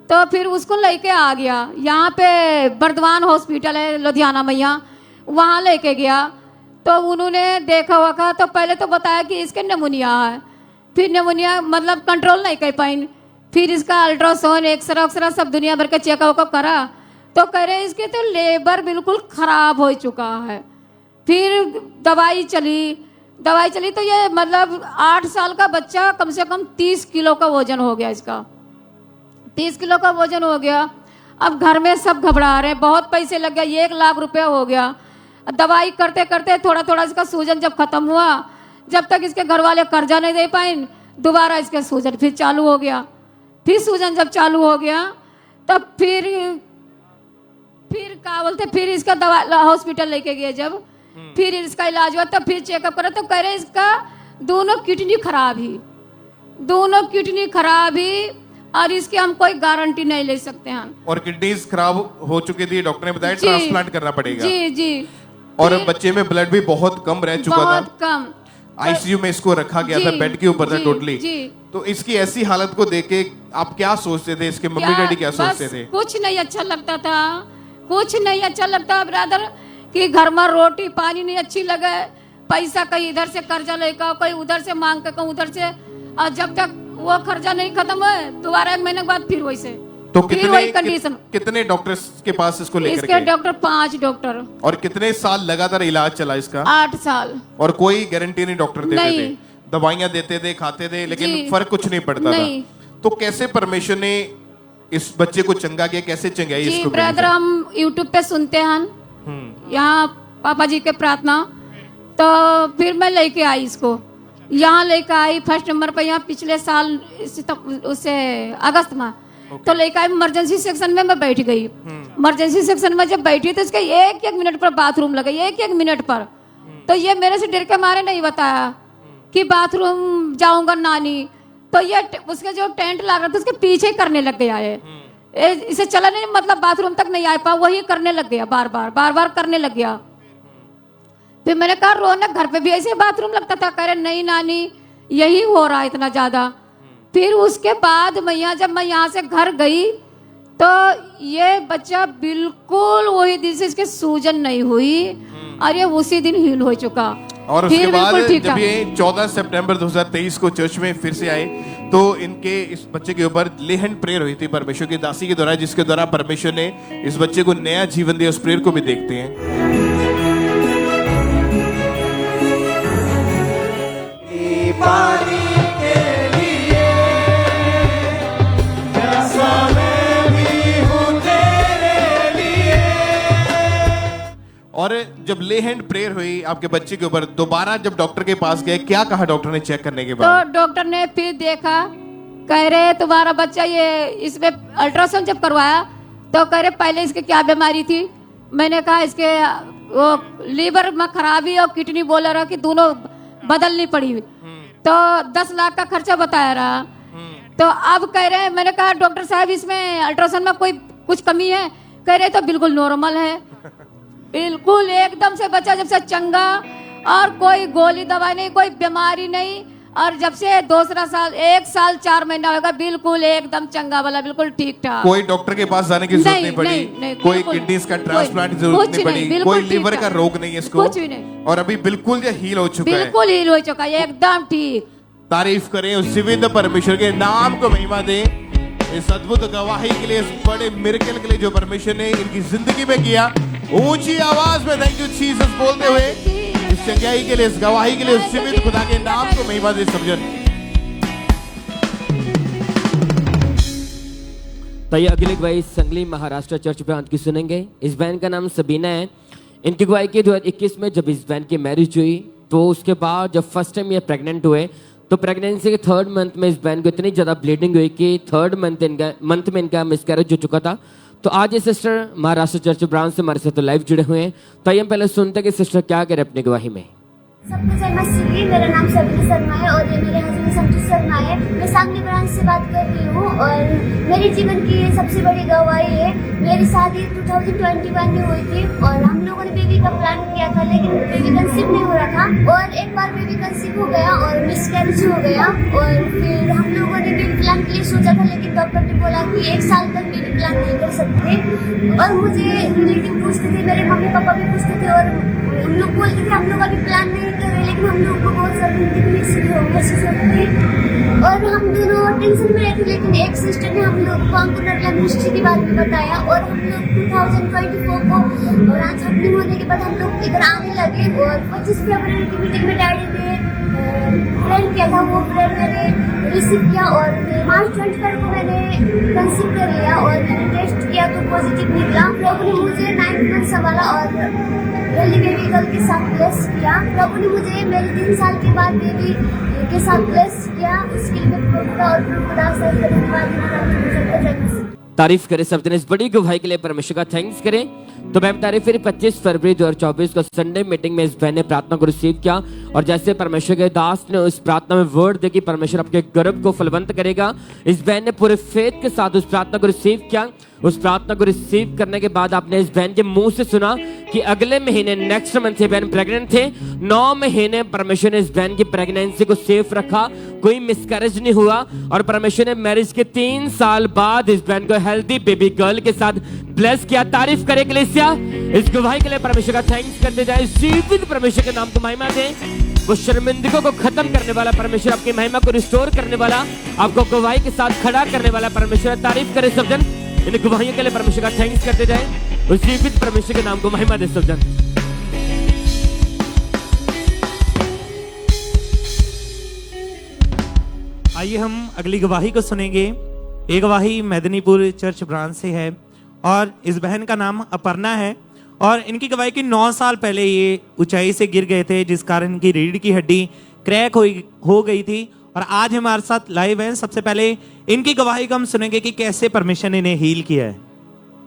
N: तो फिर उसको लेके आ गया। यहाँ पे बर्दवान हॉस्पिटल है लुधियाना मैया, वहाँ लेके गया तो उन्होंने देखा हुआ तो पहले तो बताया कि इसके निमोनिया है, फिर निमोनिया मतलब कंट्रोल नहीं कर पाई, फिर इसका अल्ट्रासाउंड एक्सरा सब दुनिया भर के चेकअप करा तो कह रहे इसके तो लेबर बिल्कुल खराब हो चुका है। फिर दवाई चली तो ये मतलब 8 साल का बच्चा कम से कम 30 किलो का वजन हो गया, इसका 30 किलो का वजन हो गया। अब घर में सब घबरा रहे हैं, बहुत पैसे लग गया, 1 लाख रुपया हो गया। दवाई करते करते थोड़ा इसका सूजन जब खत्म हुआ, जब तक इसके घर वाले कर्जा नहीं दे पाए, दोबारा इसका सूजन फिर चालू हो गया। फिर सूजन जब चालू हो गया तब फिर क्या बोलते, फिर इसका दवा हॉस्पिटल लेके गए, जब फिर इसका इलाज हुआ तब फिर चेकअप करा तो कह रहे इसका दोनों किडनी खराब ही और इसकी हम कोई गारंटी नहीं ले सकते हैं।
A: और किडनीज खराब हो चुकी थी, डॉक्टर ने बताया ट्रांसप्लांट करना पड़ेगा।
N: जी
A: और बच्चे में ब्लड भी बहुत कम रह चुका था,
N: बहुत कम,
A: आईसीयू में इसको रखा गया था, बेड के ऊपर था टोटली। तो इसकी ऐसी हालत को देख के आप क्या सोचते थे, इसके मम्मी डैडी क्या सोचते थे?
N: कुछ नहीं अच्छा लगता ब्रदर कि घर में रोटी पानी नहीं अच्छी लगे, पैसा कहीं इधर से कर्जा लेकर कोई उधर से मांग कर उधर से, और जब तक वो खर्चा नहीं खत्म हुआ दोबारा 1 महीने के बाद फिर वैसे।
A: तो
N: फिर वही कंडीशन।
A: कितने डॉक्टर्स के पास इसको लेकर
N: इसके डॉक्टर 5 डॉक्टर।
A: और कितने साल लगातार इलाज चला इसका?
N: 8 साल।
A: और कोई गारंटी नहीं डॉक्टर देते थे, दवाइयां देते थे, खाते थे, लेकिन फर्क कुछ नहीं पड़ता था। तो कैसे परमेश्वर ने इस बच्चे को चंगा किया, कैसे चंगाई इसको?
N: ब्रदर हम YouTube पे सुनते हैं यहाँ पापा जी के प्रार्थना, तो फिर मैं लेके आई इसको, यहाँ लेके आई फर्स्ट नंबर पे, यहाँ पिछले साल उससे अगस्त में तो लेके आई इमरजेंसी सेक्शन में मैं बैठ गई। इमरजेंसी सेक्शन में जब बैठी तो इसके 1-1 मिनट पर बाथरूम लगा, 1-1 मिनट पर। तो ये मेरे से डर के मारे नहीं बताया कि बाथरूम जाऊंगा नानी, तो ये उसके जो टेंट लग रहा था उसके पीछे ही करने लग गया है, इसे चला नहीं, मतलब बाथरूम तक नहीं आ पा, वही करने लग गया, बार बार करने लग गया। फिर मैंने कहा रोनक घर पे भी ऐसे बाथरूम लगता था, कह रहे नहीं नानी यही हो रहा है इतना ज्यादा। फिर उसके बाद जब मैं यहाँ से घर गई तो ये बच्चा बिल्कुल वही दिन से इसके सूजन नहीं हुई और ये उसी दिन हील हो चुका।
A: और उसके बाद जब ये 14 सितंबर 2023 को चर्च में फिर से आए तो इनके इस बच्चे के ऊपर ले हैंड प्रेयर हुई थी परमेश्वर की दासी के द्वारा, जिसके द्वारा परमेश्वर ने इस बच्चे को नया जीवन दिया। उस प्रेयर को भी देखते हैं।
C: पानी के लिए प्यासा मैं भी हूँ तेरे लिए।
A: और जब ले हैंड प्रेयर हुई आपके बच्चे के ऊपर, दोबारा जब डॉक्टर के पास गए, क्या कहा डॉक्टर ने चेक करने के बाद?
N: तो डॉक्टर ने फिर देखा, कह रहे तुम्हारा बच्चा ये, इसमें अल्ट्रासाउंड जब करवाया तो कह रहे पहले इसके क्या बीमारी थी। मैंने कहा इसके वो लीवर में खराबी और किडनी बोल रहा कि दोनों बदलनी पड़ी, तो 10 लाख का खर्चा बताया रहा। तो अब कह रहे हैं, मैंने कहा डॉक्टर साहब इसमें अल्ट्रासाउंड में कोई कुछ कमी है? कह रहे तो बिल्कुल नॉर्मल है, बिल्कुल एकदम से बच्चा जब से चंगा, और कोई गोली दवाई नहीं, कोई बीमारी नहीं। और जब से 1 साल 4 महीना होगा बिल्कुल एकदम चंगा वाला, बिल्कुल ठीक ठाक।
A: कोई डॉक्टर के पास जाने की जरूरत नहीं पड़ी, कोई किडनीज का ट्रांसप्लांट की जरूरत नहीं पड़ी, कोई लीवर का रोग नहीं है इसको,
N: कुछ भी नहीं।
A: और अभी बिल्कुल ये हील हो चुका है,
N: बिल्कुल हील हो चुका है, एकदम ठीक।
A: तारीफ करें उस जीवित परमेश्वर के नाम को, महिमा दें इस अद्भुत गवाही के लिए, इस बड़े मिरेकल के लिए जो परमेश्वर ने इनकी जिंदगी में किया। ऊंची आवाज में थैंक यू जीसस बोलते हुए इस चंगाई के लिए, इस गवाही के लिए, उस जीवित खुदा के नाम को महिमा दे समझन।
D: तो ये अगली गवाही संगली महाराष्ट्र चर्च प्रांत की सुनेंगे। इस बहन का नाम सबीना है। इनकी गवाही की 2021 में जब इस बहन की मैरिज हुई तो उसके बाद जब फर्स्ट टाइम ये प्रेग्नेंट हुए तो प्रेगनेंसी के 3rd मंथ में इस बहन को इतनी ज्यादा ब्लीडिंग हुई कि 3rd मंथ में इनका मिसकैरेज हो चुका था। तो आज ये सिस्टर महाराष्ट्र चर्च ब्रांच से हमारे साथ लाइव जुड़े हुए हैं। तो आइए हम पहले सुनते हैं कि सिस्टर क्या कह रहे अपनी गवाही में।
O: सबको जय मसीह। मेरा नाम सबीना शर्मा है और ये मेरे हस्बैंड संतोष शर्मा है। मैं सांगली ब्रांच से बात कर रही हूँ और मेरे जीवन की ये सबसे बड़ी गवाही है। मेरी शादी 2021 में हुई थी और हम लोगों ने बेबी का प्लान किया था, लेकिन बेबी कंसीव नहीं हो रहा था और एक बार बेबी कंसीव हो गया और मिसकैरेज हो गया और डॉक्टर ने बोला कि 1 साल तक बेबी प्लान नहीं कर सकते। और मुझे रिलेटिव पूछते थे, मेरे मम्मी पापा भी पूछते थे, और हम लोग बोलते थे हम लोग अभी प्लान नहीं कर रहे, लेकिन हम लोग को बहुत ज़्यादा महसूस होती थी और हम दोनों टेंशन में रहते। लेकिन एक सिस्टर ने हम लोग को अंकुरला मिनिस्ट्री के बारे में बताया और हम लोग 2024 को ब्रांच ओपनिंग होने के बाद हम लोग इधर आने लगे। और 25 फरवरी की मीटिंग में डैडी ने प्लान किया था, वो प्लान मैंने रिसीव किया और मार्च 24 को मैंने कंसीव कर लिया और मैंने टेस्ट किया तो पॉजिटिव निकला। प्रभु ने मुझे 9 मंथ संभाला और हेल्दी बेबी गर्ल के साथ ब्लेस किया। प्रभु ने मुझे मेरे 3 साल के बाद बेबी के साथ ब्लेस किया, उसके लिए मैं प्रभु का और प्रभु का धन्यवाद।
D: तारीफ करें सब दिन इस बड़ी गवाही के लिए, परमेश्वर का थैंक्स करें। तो मैं बता रही फिर 25 फरवरी 2024 को संडे मीटिंग में इस बहन ने प्रार्थना को रिसीव किया और जैसे परमेश्वर के दास ने उस प्रार्थना में वर्ड दे कि परमेश्वर आपके गर्भ को फलवंत करेगा, इस बहन ने पूरे फेथ के साथ उस प्रार्थना को रिसीव किया। उस प्रार्थना को रिसीव करने के बाद आपने इस बहन के मुंह से सुना कि अगले महीने नेक्स्ट मंथ ये बहन प्रेग्नेंट थे। 9 महीने परमेश्वर ने इस बहन की प्रेगनेंसी को सेफ रखा, कोई मिसकैरेज नहीं हुआ और परमेश्वर ने मैरिज के 3 साल बाद इस बहन को हेल्दी बेबी गर्ल के साथ ब्लेस किया। तारीफ करे कलीसिया, इस गवाही के लिए परमेश्वर का थैंक्स करते जाए। जीवित परमेश्वर के नाम को महिमा दें। वो शर्मिंदगी को खत्म करने वाला परमेश्वर, आपकी महिमा को रिस्टोर करने वाला, आपको गवाही के साथ खड़ा करने वाला परमेश्वर। तारीफ करे सब जन, इन गवाहियों के लिए परमेश्वर का थैंक्स करते जाए। उस जीवित परमेश्वर के नाम को महिमा दे सब जन।
F: आइए हम अगली गवाही को सुनेंगे। ये गवाही मेदिनीपुर चर्च ब्रांच से है और इस बहन का नाम अपर्णा है और इनकी गवाही की 9 साल पहले ये ऊंचाई से गिर गए थे जिस कारण इनकी रीढ़ की हड्डी क्रैक हो गई थी और आज हमारे साथ लाइव हैं। सबसे पहले इनकी गवाही को हम सुनेंगे कि कैसे परमेश्वर ने इन्हें हील किया है।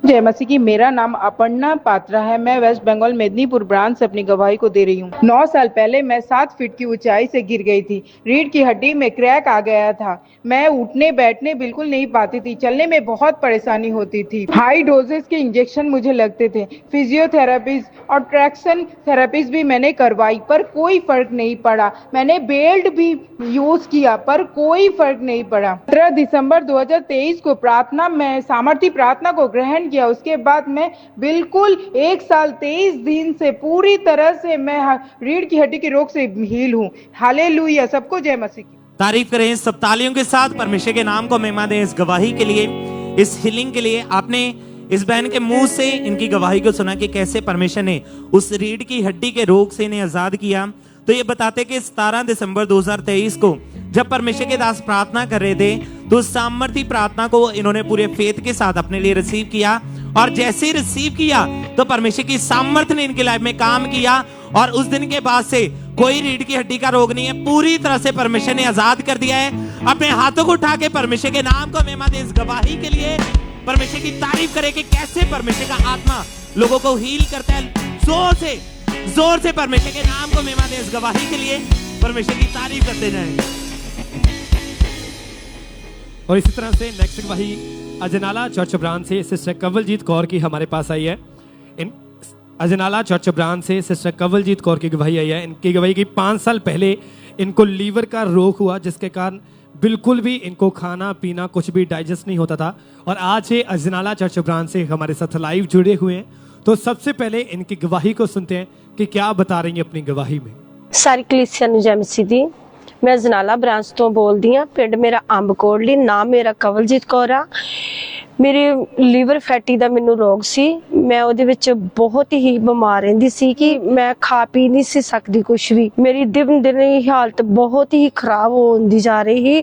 P: जय मसीह की। मेरा नाम अपर्णा पात्रा है। मैं वेस्ट बंगाल मेदिनीपुर ब्रांच से अपनी गवाही को दे रही हूँ। 9 साल पहले मैं 7 फीट की ऊंचाई से गिर गई थी। रीढ़ की हड्डी में क्रैक आ गया था। मैं उठने बैठने बिल्कुल नहीं पाती थी। चलने में बहुत परेशानी होती थी। हाई डोजेस के इंजेक्शन मुझे लगते थे। फिजियोथेरेपीज और ट्रैक्शन थेरेपीज भी मैंने करवाई पर कोई फर्क नहीं पड़ा। मैंने बेल्ट भी यूज किया पर कोई फर्क नहीं पड़ा। 15 दिसंबर 2023 को प्रार्थना में सामर्थी प्रार्थना को ग्रहण किया। उसके बाद मैं बिल्कुल 1 साल 23 दिन से पूरी तरह से मैं रीढ़ की हड्डी के रोग से हील हूँ। हालेलुया। सबको जय मसीह की।
F: तारीफ करें सब तालियों के साथ, परमेश्वर के नाम को महिमा दें। इस गवाही के लिए, इस हीलिंग के लिए आपने इस बहन के मुंह से इनकी गवाही को सुना कि कैसे परमेश्वर ने उस रीढ़ की हड्डी के रोग से इन्हें आजाद किया। तो ये बताते कि 17 दिसंबर 2023 को जब परमेश्वर के दास प्रार्थना कर रहे थे तो सामर्थी प्रार्थना को इन्होंने पूरे फेथ के साथ अपने लिए रिसीव किया और जैसे ही रिसीव किया तो परमेश्वर की सामर्थ्य ने इनकी लाइफ में काम किया और उस दिन के बाद से कोई रीढ़ की हड्डी का रोग नहीं है। पूरी तरह से परमेश्वर ने आजाद कर दिया है। अपने हाथों को उठा के परमेश्वर के नाम को महिमा दे। इस गवाही के लिए परमेश्वर की तारीफ करे कि कैसे परमेश्वर का आत्मा लोगों को हील करता है। जोर से परमेश्वर के नाम को महिमा दे। इस गवाही के लिए परमेश्वर की तारीफ करते जाएंगे।
L: और इसी तरह से नेक्स्ट गवाही अजनाला चर्च ब्रांच से सिस्टर कंवलजीत कौर की हमारे पास आई है। इन अजनाला चर्च ब्रांच से सिस्टर कंवलजीत कौर की गवाही आई है। इनकी गवाही की 5 साल पहले इनको लीवर का रोग हुआ जिसके कारण बिल्कुल भी इनको खाना पीना कुछ भी डाइजेस्ट नहीं होता था और आज ये अजनाला चर्च ब्रांच से हमारे साथ लाइव जुड़े हुए हैं। तो सबसे पहले इनकी गवाही को सुनते हैं कि क्या बता रही हैं अपनी गवाही में।
Q: सारी कलीसिया ਨੂੰ ਜੈ ਮਸੀਹ ਦੀ। मैं जनाला ब्रांच तो बोलती हाँ। पिंड मेरा अंब कोटली। नाम मेरा कंवलजीत कौर आ। मेरे लीवर फैटी का मैनू रोग सी। मैं ਉਹਦੇ ਵਿੱਚ बहुत ही बीमार रहती सी कि मैं खा पी नहीं सी सकती कुछ भी। मेरी दिन दिन हालत बहुत ही खराब होती जा रही।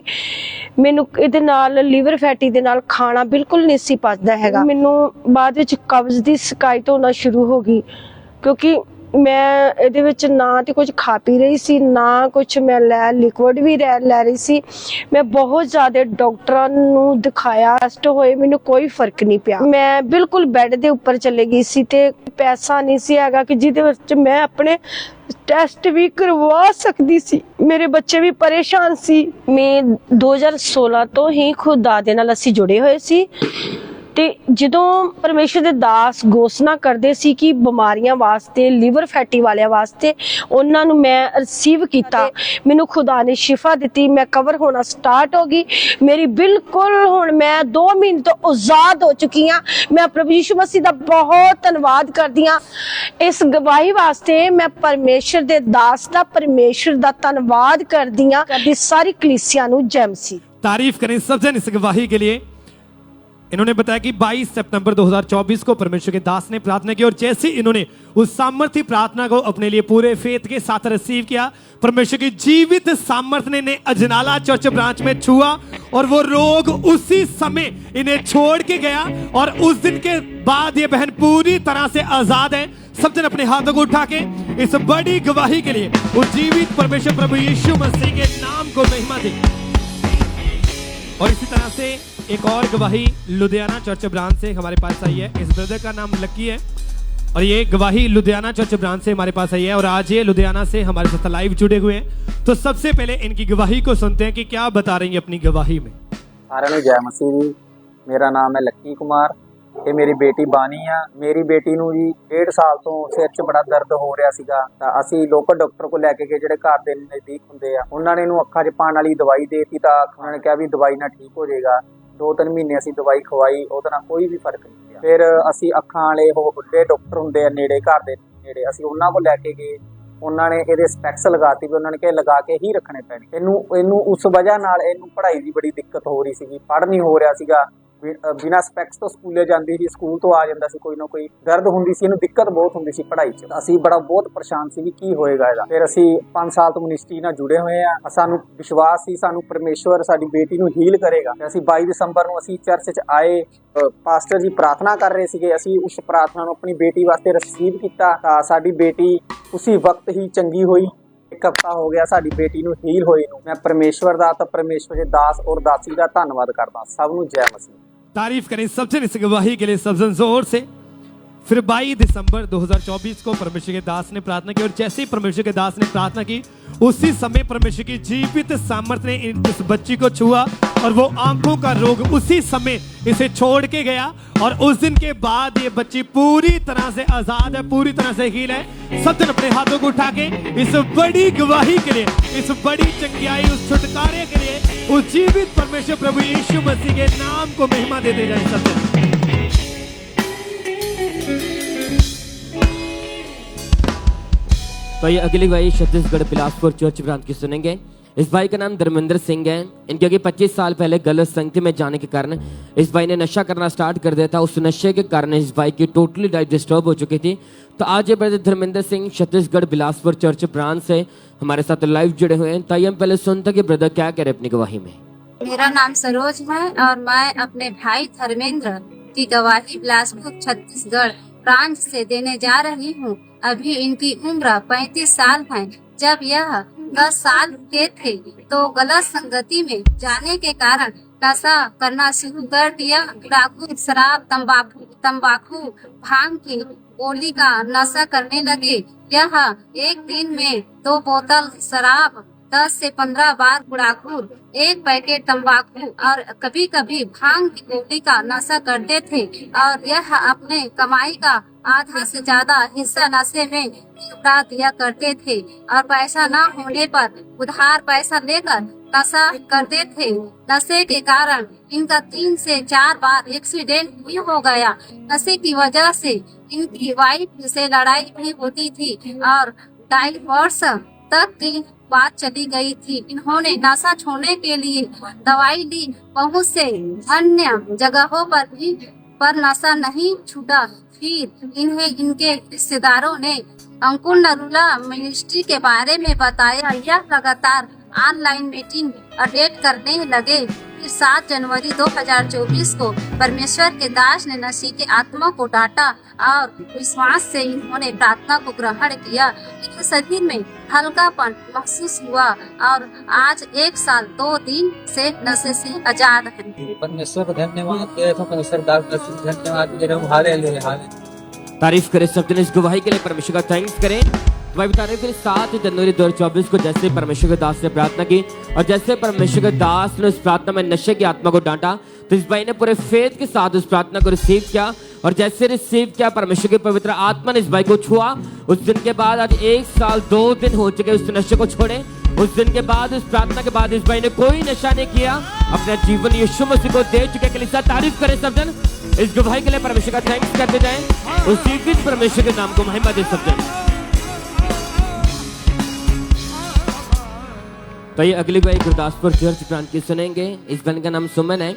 Q: मैनू ਇਹਦੇ ਨਾਲ ਲੀਵਰ फैटी ਦੇ ਨਾਲ खाना बिल्कुल नहीं सी पचदा हैगा। मैनू बाद ਵਿੱਚ कब्ज ਦੀ शिकायत होना शुरू हो गई क्योंकि मैं ਇਹਦੇ ਵਿੱਚ ना तो कुछ खा पी रही सी ना कुछ मैं लिक्विड भी लै रही सी। मैं बहुत ज़्यादा डॉक्टरां नूं दिखाया, टेस्ट होए, मैनू कोई फर्क नहीं पिया। मैं बिल्कुल बैड दे उपर चले गई सी ते पैसा नहीं सी हैगा कि जिहदे विच मैं अपने टेस्ट भी करवा सकती सी। मेरे बच्चे भी परेशान सी। मैं 2016 तो ही खुदा दे नाल असीं जुड़े होए सी। ਤੇ ਜਦੋਂ ਪਰਮੇਸ਼ਰ ਦੇ ਦਾਸ ਘੋਸ਼ਣਾ ਕਰਦੇ ਸੀ ਕਿ ਬਿਮਾਰੀਆਂ ਵਾਸਤੇ, ਲੀਵਰ ਫੈਟੀ ਵਾਲਿਆਂ ਵਾਸਤੇ, ਉਹਨਾਂ ਨੂੰ ਮੈਂ ਰਿਸੀਵ ਕੀਤਾ। ਮੈਨੂੰ ਖੁਦਾ ਨੇ ਸ਼ਿਫਾ ਦਿੱਤੀ, ਮੈਂ ਕਵਰ ਹੋਣਾ ਸਟਾਰਟ ਹੋ ਗਈ। ਮੇਰੀ ਬਿਲਕੁਲ ਹੁਣ ਮੈਂ 2 ਮਹੀਨੇ ਤੋਂ ਆਜ਼ਾਦ ਹੋ ਚੁੱਕੀ ਹਾਂ। ਮੈਂ ਪ੍ਰਭੂ ਯਿਸੂ ਮਸੀਹ ਦਾ ਬਹੁਤ ਧੰਨਵਾਦ ਕਰਦੀ ਹਾਂ। ਇਸ ਗਵਾਹੀ ਵਾਸਤੇ ਮੈਂ परमेश्वर दे दास दा परमेश्वर दा धन्यवाद करदी हां। करदी सारी कलीसिया नु जय मसीह।
L: तारीफ करें सब जन इस गवाही के लिए। इन्होंने बताया कि 22 सितंबर 2024 को परमेश्वर के दास ने प्रार्थना की और जैसे इन्होंने उस सामर्थ्य प्रार्थना को अपने लिए पूरे फेथ के साथ रिसीव किया, परमेश्वर की जीवित सामर्थ्य ने अजनाला चर्च ब्रांच में छुआ और वो रोग उसी समय इन्हें छोड़ के गया और उस दिन के बाद ये बहन पूरी तरह से आजाद है। सब जन अपने हाथों को उठा के इस बड़ी गवाही के लिए उस जीवित परमेश्वर प्रभु यीशु मसीह के नाम को महिमा दे। और इसी तरह से एक और गवाही लुधियाना चर्च ब्रांच से हमारे पास आई है। इस ब्रदर का नाम लक्की है और ये गवाही लुधियाना चर्च ब्रांच से हमारे पास आई है और आज ये लुधियाना से हमारे साथ लाइव जुड़े हुए हैं। तो सबसे पहले इनकी गवाही को सुनते हैं कि क्या बता रही है अपनी गवाही में।
R: सारे जय मसीह जी। मेरा नाम है लक्की कुमार। ਇਹ ਮੇਰੀ ਬੇਟੀ ਬਾਨੀ ਆ। ਮੇਰੀ ਬੇਟੀ ਨੂੰ ਜੀ 1.5 ਸਾਲ ਤੋਂ ਸਿਰ 'ਚ ਬੜਾ ਦਰਦ ਹੋ ਰਿਹਾ ਸੀਗਾ ਤਾਂ ਅਸੀਂ ਲੋਕਲ ਡਾਕਟਰ ਕੋਲ ਲੈ ਕੇ ਗਏ ਜਿਹੜੇ ਘਰ ਦੇ ਨਜ਼ਦੀਕ ਹੁੰਦੇ ਆ। ਉਹਨਾਂ ਨੇ ਇਹਨੂੰ ਅੱਖਾਂ 'ਚ ਪਾਉਣ ਵਾਲੀ ਦਵਾਈ ਦੇਤੀ ਤਾਂ ਉਹਨਾਂ ਨੇ ਕਿਹਾ ਵੀ ਦਵਾਈ ਨਾਲ ਠੀਕ ਹੋ ਜਾਏਗਾ। 2-3 ਮਹੀਨੇ ਅਸੀਂ ਦਵਾਈ ਖਵਾਈ, ਉਹਦੇ ਨਾਲ ਕੋਈ ਵੀ ਫਰਕ ਨਹੀਂ ਪਿਆ। ਫਿਰ ਅਸੀਂ ਅੱਖਾਂ ਵਾਲੇ ਉਹ ਵੱਡੇ ਡਾਕਟਰ ਹੁੰਦੇ ਆ ਨੇੜੇ, ਘਰ ਦੇ ਨੇੜੇ, ਅਸੀਂ ਉਹਨਾਂ ਕੋਲ ਲੈ ਕੇ ਗਏ। ਉਹਨਾਂ ਨੇ ਇਹਦੇ ਸਪੈਕਸ ਲਗਾਤੀ ਵੀ ਉਹਨਾਂ ਨੇ ਕਿਹਾ ਲਗਾ ਕੇ ਹੀ ਰੱਖਣੇ ਪੈਣੇ। ਇਹਨੂੰ ਉਸ ਵਜ੍ਹਾ ਨਾਲ ਇਹਨੂੰ ਪੜ੍ਹਾਈ ਦੀ ਬੜੀ ਦਿੱਕਤ ਹੋ ਰਹੀ ਸੀਗੀ, ਪੜ੍ਹ ਨਹੀਂ ਹੋ ਰਿਹਾ ਸੀਗਾ। बिना स्पैक्स तो स्कूले जाती थी, स्कूल तो आ जाता सी, कोई ना कोई दर्द होंदी सी, इहनूं दिक्कत बहुत होंदी सी पढ़ाई च। असीं बड़ा बहुत परेशान सी भी की होएगा इहदा। फिर असीं 5 साल तो मिनिस्ट्री नाल जुड़े हुए आ। सानूं विश्वास सी सानूं परमेश्वर साडी बेटी नूं हील करेगा। असीं 22 दिसंबर नूं असीं चर्च च आए, पास्टर जी प्रार्थना कर रहे सीगे। असीं उस प्रार्थना नूं अपनी बेटी वास्ते रिसीव कीता तां साडी बेटी उसी वक्त ही चंगी होई। 1 हफ्ता हो गया साडी बेटी नूं हील होई नूं। मैं परमेश्वर दा ते परमेश्वर दे दास और दासी दा धन्नवाद करदा। सब नूं जय मसीह।
L: तारीफ करें सब जन इस गवाही के लिए सब जन जोर से। फिर 22 दिसंबर 2024 को परमेश्वर के दास ने प्रार्थना की और जैसे ही परमेश्वर के दास ने प्रार्थना की उसी समय परमेश्वर की जीवित सामर्थ्य ने इस बच्ची को छुआ और वो आंखों का रोग उसी समय इसे छोड़ के गया और उस दिन के बाद ये बच्ची पूरी तरह से आजाद है, पूरी तरह से हील है। सब जन अपने हाथों को उठा के इस बड़ी गवाही के लिए, इस बड़ी चंगियाई, उस छुटकारे के लिए उस जीवित परमेश्वर प्रभु यीशु मसीह के नाम को महिमा देते जाए सब जन।
D: तो ये अगली गवाही छत्तीसगढ़ बिलासपुर चर्च ब्रांच की सुनेंगे। इस भाई का नाम धर्मेंद्र सिंह है। इनके आगे 25 साल पहले गलत संगति में जाने के कारण इस भाई ने नशा करना स्टार्ट कर दिया था। उस नशे के कारण इस भाई की टोटली लाइफ डिस्टर्ब हो चुकी थी। तो आज ये brother Dharmendra Singh Chhattisgarh Bilaspur church branch से हमारे साथ लाइव जुड़े हुए हैं। ताइए हम पहले सुनते कि ब्रदर क्या कह रहे अपनी गवाही में।
H: मेरा नाम सरोज है और मैं अपने भाई धर्मेंद्र की गवाही बिलासपुर छत्तीसगढ़ ब्रांच से देने जा रही हूँ। अभी इनकी उम्र 35 साल है। जब यह 10 साल के थे तो गलत संगति में जाने के कारण नशा करना शुरू कर दिया। गुटखा, शराब, तंबाकू, भांग की गोली का नशा करने लगे। यह एक दिन में 2 बोतल शराब, 10 से 15 बार गुड़ाखू, 1 पैकेट तंबाकू और कभी कभी भांग की गोली का नशा करते थे और यह अपने कमाई का आधा से ज्यादा हिस्सा नशे में उड़ा दिया करते थे और पैसा न होने पर उधार पैसा लेकर नशा करते थे। नशे के कारण इनका 3 से 4 बार एक्सीडेंट भी हो गया। नशे की वजह से इनकी वाइफ से लड़ाई भी होती थी और डाइवोर्स तक की बात चली गई थी। इन्होंने नशा छोड़ने के लिए दवाई ली, बहुत से अन्य जगहों पर भी, पर नशा नहीं छूटा। फिर इन्हें इनके रिश्तेदारों ने अंकुर नरूला मिनिस्ट्री के बारे में बताया। यह लगातार ऑनलाइन मीटिंग अटेंड करने लगे। फिर 7 जनवरी 2024 को परमेश्वर के दास ने नशे के आत्मा को डांटा और विश्वास से इन्होंने प्रार्थना को ग्रहण किया। इनके शरीर में हल्कापन महसूस हुआ और आज 1 साल 2 दिन से नशे से आजाद है।
R: परमेश्वर धन्यवाद, परमेश्वर दास धन्यवाद।
L: तारीफ करें सब जन इस गवाही के लिए, परमेश्वर का थैंक्स करें।
D: तो भाई बता रहे फिर 7 जनवरी 2024 को जैसे परमेश्वर के दास ने प्रार्थना की और जैसे परमेश्वर के दास ने उस प्रार्थना में नशे की आत्मा को डांटा, तो इस भाई ने पूरे फेथ के साथ उस प्रार्थना को रिसीव किया और जैसे रिसीव किया परमेश्वर की पवित्र आत्मा ने इस भाई को छुआ। उस दिन के बाद आज 1 साल 2 दिन हो चुके उस नशे को छोड़े। उस दिन के बाद उस प्रार्थना के बाद इस भाई ने कोई नशा नहीं किया, अपना जीवन यीशु मसीह को दे चुके। कलीसिया तारीफ करे सब जन, इस गवाही के लिए परमेश्वर का थैंक्स करते जाएं, उसी बीच परमेश्वर के नाम को महिमा दे सब जन। तो ये अगली गवाही गुरदासपुर चर्च प्रांत की सुनेंगे। इस बहन का नाम सुमन है।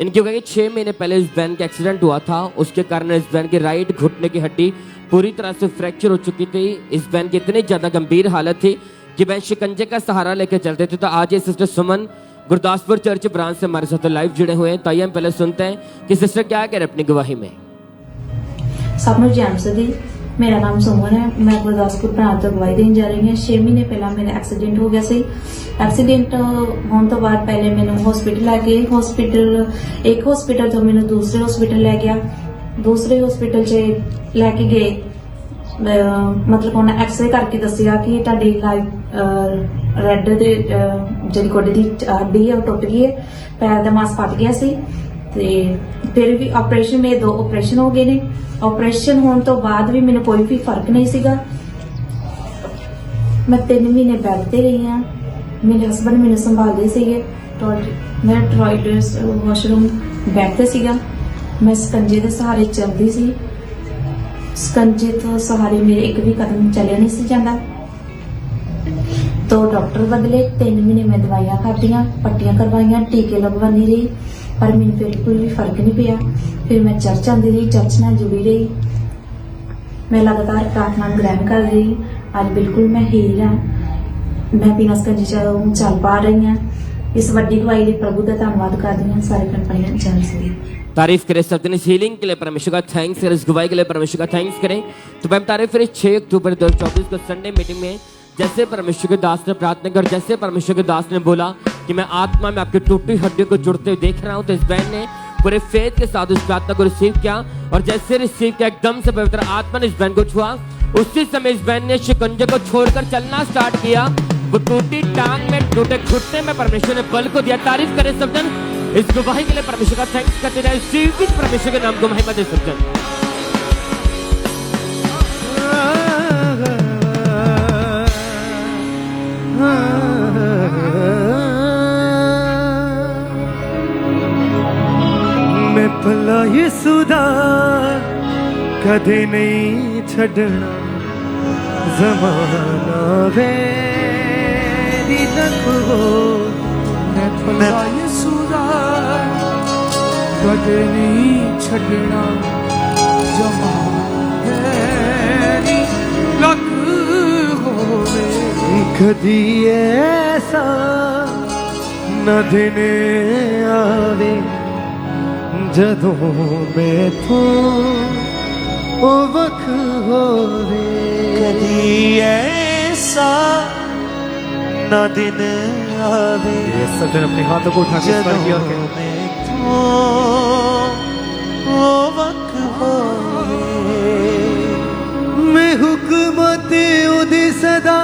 D: इनकी गवाही 6 महीने पहले इस बहन का एक्सीडेंट हुआ था, उसके कारण इस बहन की राइट घुटने की हड्डी पूरी तरह से फ्रैक्चर हो चुकी थी। इस बहन की इतनी ज्यादा गंभीर हालत थी कि बहन शिकंजे का सहारा लेकर चलते थे। तो आज ये सिस्टर सुमन गुरदासपुर चर्च ब्रांच से हमारे साथ लाइव जुड़े हुए हैं। तो आइए हम पहले सुनते हैं कि सिस्टर क्या कह रहे अपनी गवाही में।
M: सब ਨੂੰ ਜੈਮ ਸਦੀ मेरा नाम सुमन है। मैं गुरदासपुर प्रांत ਤੋਂ ਗਵਾਹੀ ਦੇਣ ਜਾ ਰਹੀ ਹਾਂ। 6 ਮਹੀਨੇ ਪਹਿਲਾਂ ਮੇਰਾ ਐਕਸੀਡੈਂਟ ਹੋ ਗਿਆ ਸੀ। ਐਕਸੀਡੈਂਟ ਹੋਣ ਤੋਂ ਬਾਅਦ ਪਹਿਲੇ ਮੈਨੂੰ ਹਸਪੀਟਲ ਲੈ ਗਏ। ਇੱਕ ਹਸਪੀਟਲ ਤੋਂ ਮੈਨੂੰ ਦੂਸਰੇ ਹਸਪੀਟਲ ਲੈ ਗਿਆ। ਦੂਸਰੇ ਹਸਪੀਟਲ 'ਚ ਲੈ ਕੇ ਗਏ, ਮਤਲਬ ਉਹਨਾਂ ਐਕਸਰੇ ਕਰਕੇ ਦੱਸਿਆ ਕਿ ਤੁਹਾਡੀ ਰੈੱਡ ਦੇ ਜਿਹੜੀ ਗੋਡੇ ਦੀ ਹੱਡੀ ਹੈ ਉਹ ਟੁੱਟ ਗਈ ਹੈ, ਪੈਰ ਦਾ ਮਾਸ ਫਟ ਗਿਆ ਸੀ। ਤੇ ਫਿਰ ਵੀ ਆਪਰੇਸ਼ਨ ਮੇਰੇ 2 ਆਪਰੇਸ਼ਨ ਹੋ ਗਏ ਨੇ। ਆਪਰੇਸ਼ਨ ਹੋਣ ਤੋਂ ਬਾਅਦ ਵੀ ਮੈਨੂੰ ਕੋਈ ਵੀ ਫਰਕ ਨਹੀਂ ਸੀਗਾ। ਮੈਂ 3 ਮਹੀਨੇ ਬੈੱਡ ਤੇ ਰਹੀ ਹਾਂ। ਮੇਰੇ ਹਸਬੰਡ ਮੈਨੂੰ ਸੰਭਾਲਦੇ ਸੀਗੇ। ਮੈਂ ਟਾਇਲਟ ਵਾਸ਼ਰੂਮ ਬੈੱਡ ਤੇ ਸੀਗਾ। ਮੈਂ ਸਕੰਜੇ ਦੇ ਸਹਾਰੇ ਚੱਲਦੀ ਸੀ। ਸਕੰਜੇ ਤੋਂ ਸਹਾਰੇ ਮੇਰੇ ਇੱਕ ਵੀ ਕਦਮ ਚੱਲਿਆ ਨਹੀਂ ਸੀ ਜਾਂਦਾ। तो डॉक्टर बदले, 3 महीने मैं दवाइयां खादियां, पट्टियां करवाइयां, टीके लगवानी रही, पर मैंने फिर कोई भी फर्क नहीं पिया। फिर मैं चर्च आती रही, चर्च नाल जुड़ी रही, मैं लगातार प्रार्थना ग्रहण कर रही। आज बिल्कुल मैं हील हाँ, मैं बिना स्कंजी चल पा रही हाँ। इस वड्डी दवाई लिए प्रभु का धन्यवाद करती हूँ। सारे कंपनियां चल सके।
D: तारीफ करें सब दिन इस हीलिंग के लिए परमेश्वर का थैंक्स करें, इस गवाही के लिए परमेश्वर का थैंक्स करें। तो मैं तारीफ करें 6 अक्टूबर 2024 को संडे मीटिंग में जैसे परमेश्वर के दास ने प्रार्थना कर, जैसे परमेश्वर के दास ने बोला कि मैं आत्मा में आपकी टूटी हड्डियों को जुड़ते हुए देख रहा हूं, तो इस बहन ने पूरे फेथ के साथ उस प्रार्थना को रिसीव किया और जैसे रिसीव किया एकदम से पवित्र आत्मा ने इस बहन को छुआ। उसी समय इस बहन ने शिकंजे को छोड़कर चलना स्टार्ट किया। वो टूटी टांग में, टूटे घुटने में परमेश्वर ने बल को दिया। तारीफ करें सब जन, इस गवाही के लिए परमेश्वर का थैंक्स करते जाए, इसी बीच परमेश्वर के नाम को महिमा दे सब जन।
C: मैं भला यीशु दा कदे नहीं छड़ना, ज़माना वेरी लखो। मैं भला यीशु दा कदे नहीं छड़ना, ज़माना वेरी लखो। कदी ऐसा न दिन आवे जदों मैं तो ओ वक्त होवे। कदी ऐसा न दिन आवे, ये सज्जन अपने हाथों को उठा के इस पर किया मैं तो ओ वक्त होवे। मैं हुकमत उदी सदा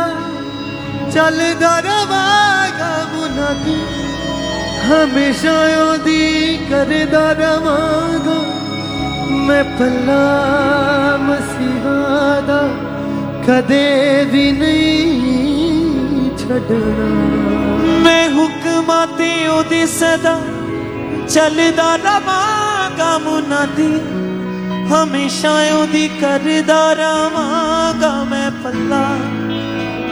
C: चलदा रवागा मुनादी, हमेशा ओदी करदा रवांगा। मैं भला मसीहा दा कदे भी नहीं छड़ना। मैं हुक्मां ते ओदी सदा चलदा रवांगा मुनादी, हमेशा ओदी करदा रवांगा। मैं भला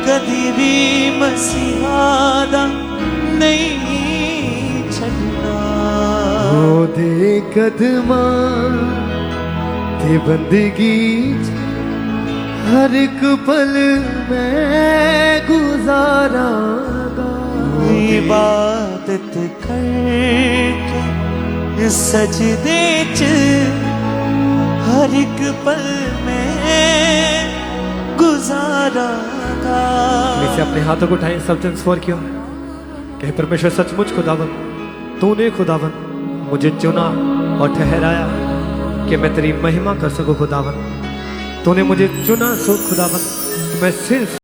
C: कदी भी मसीहा दा नहीं दे कदमा ते बंदगी हर एक पल में गुजारांगा। इबादत करके सजदे च हर एक पल में गुजारांगा।
L: इसे अपने हाथों को उठाएं, सब जन स्वर क्यों कहे परमेश्वर सचमुच खुदावन तूने खुदावन मुझे चुना और ठहराया कि मैं तेरी महिमा कर सकूं खुदावन। तूने मुझे चुना सो खुदाबंद कि मैं सिर्फ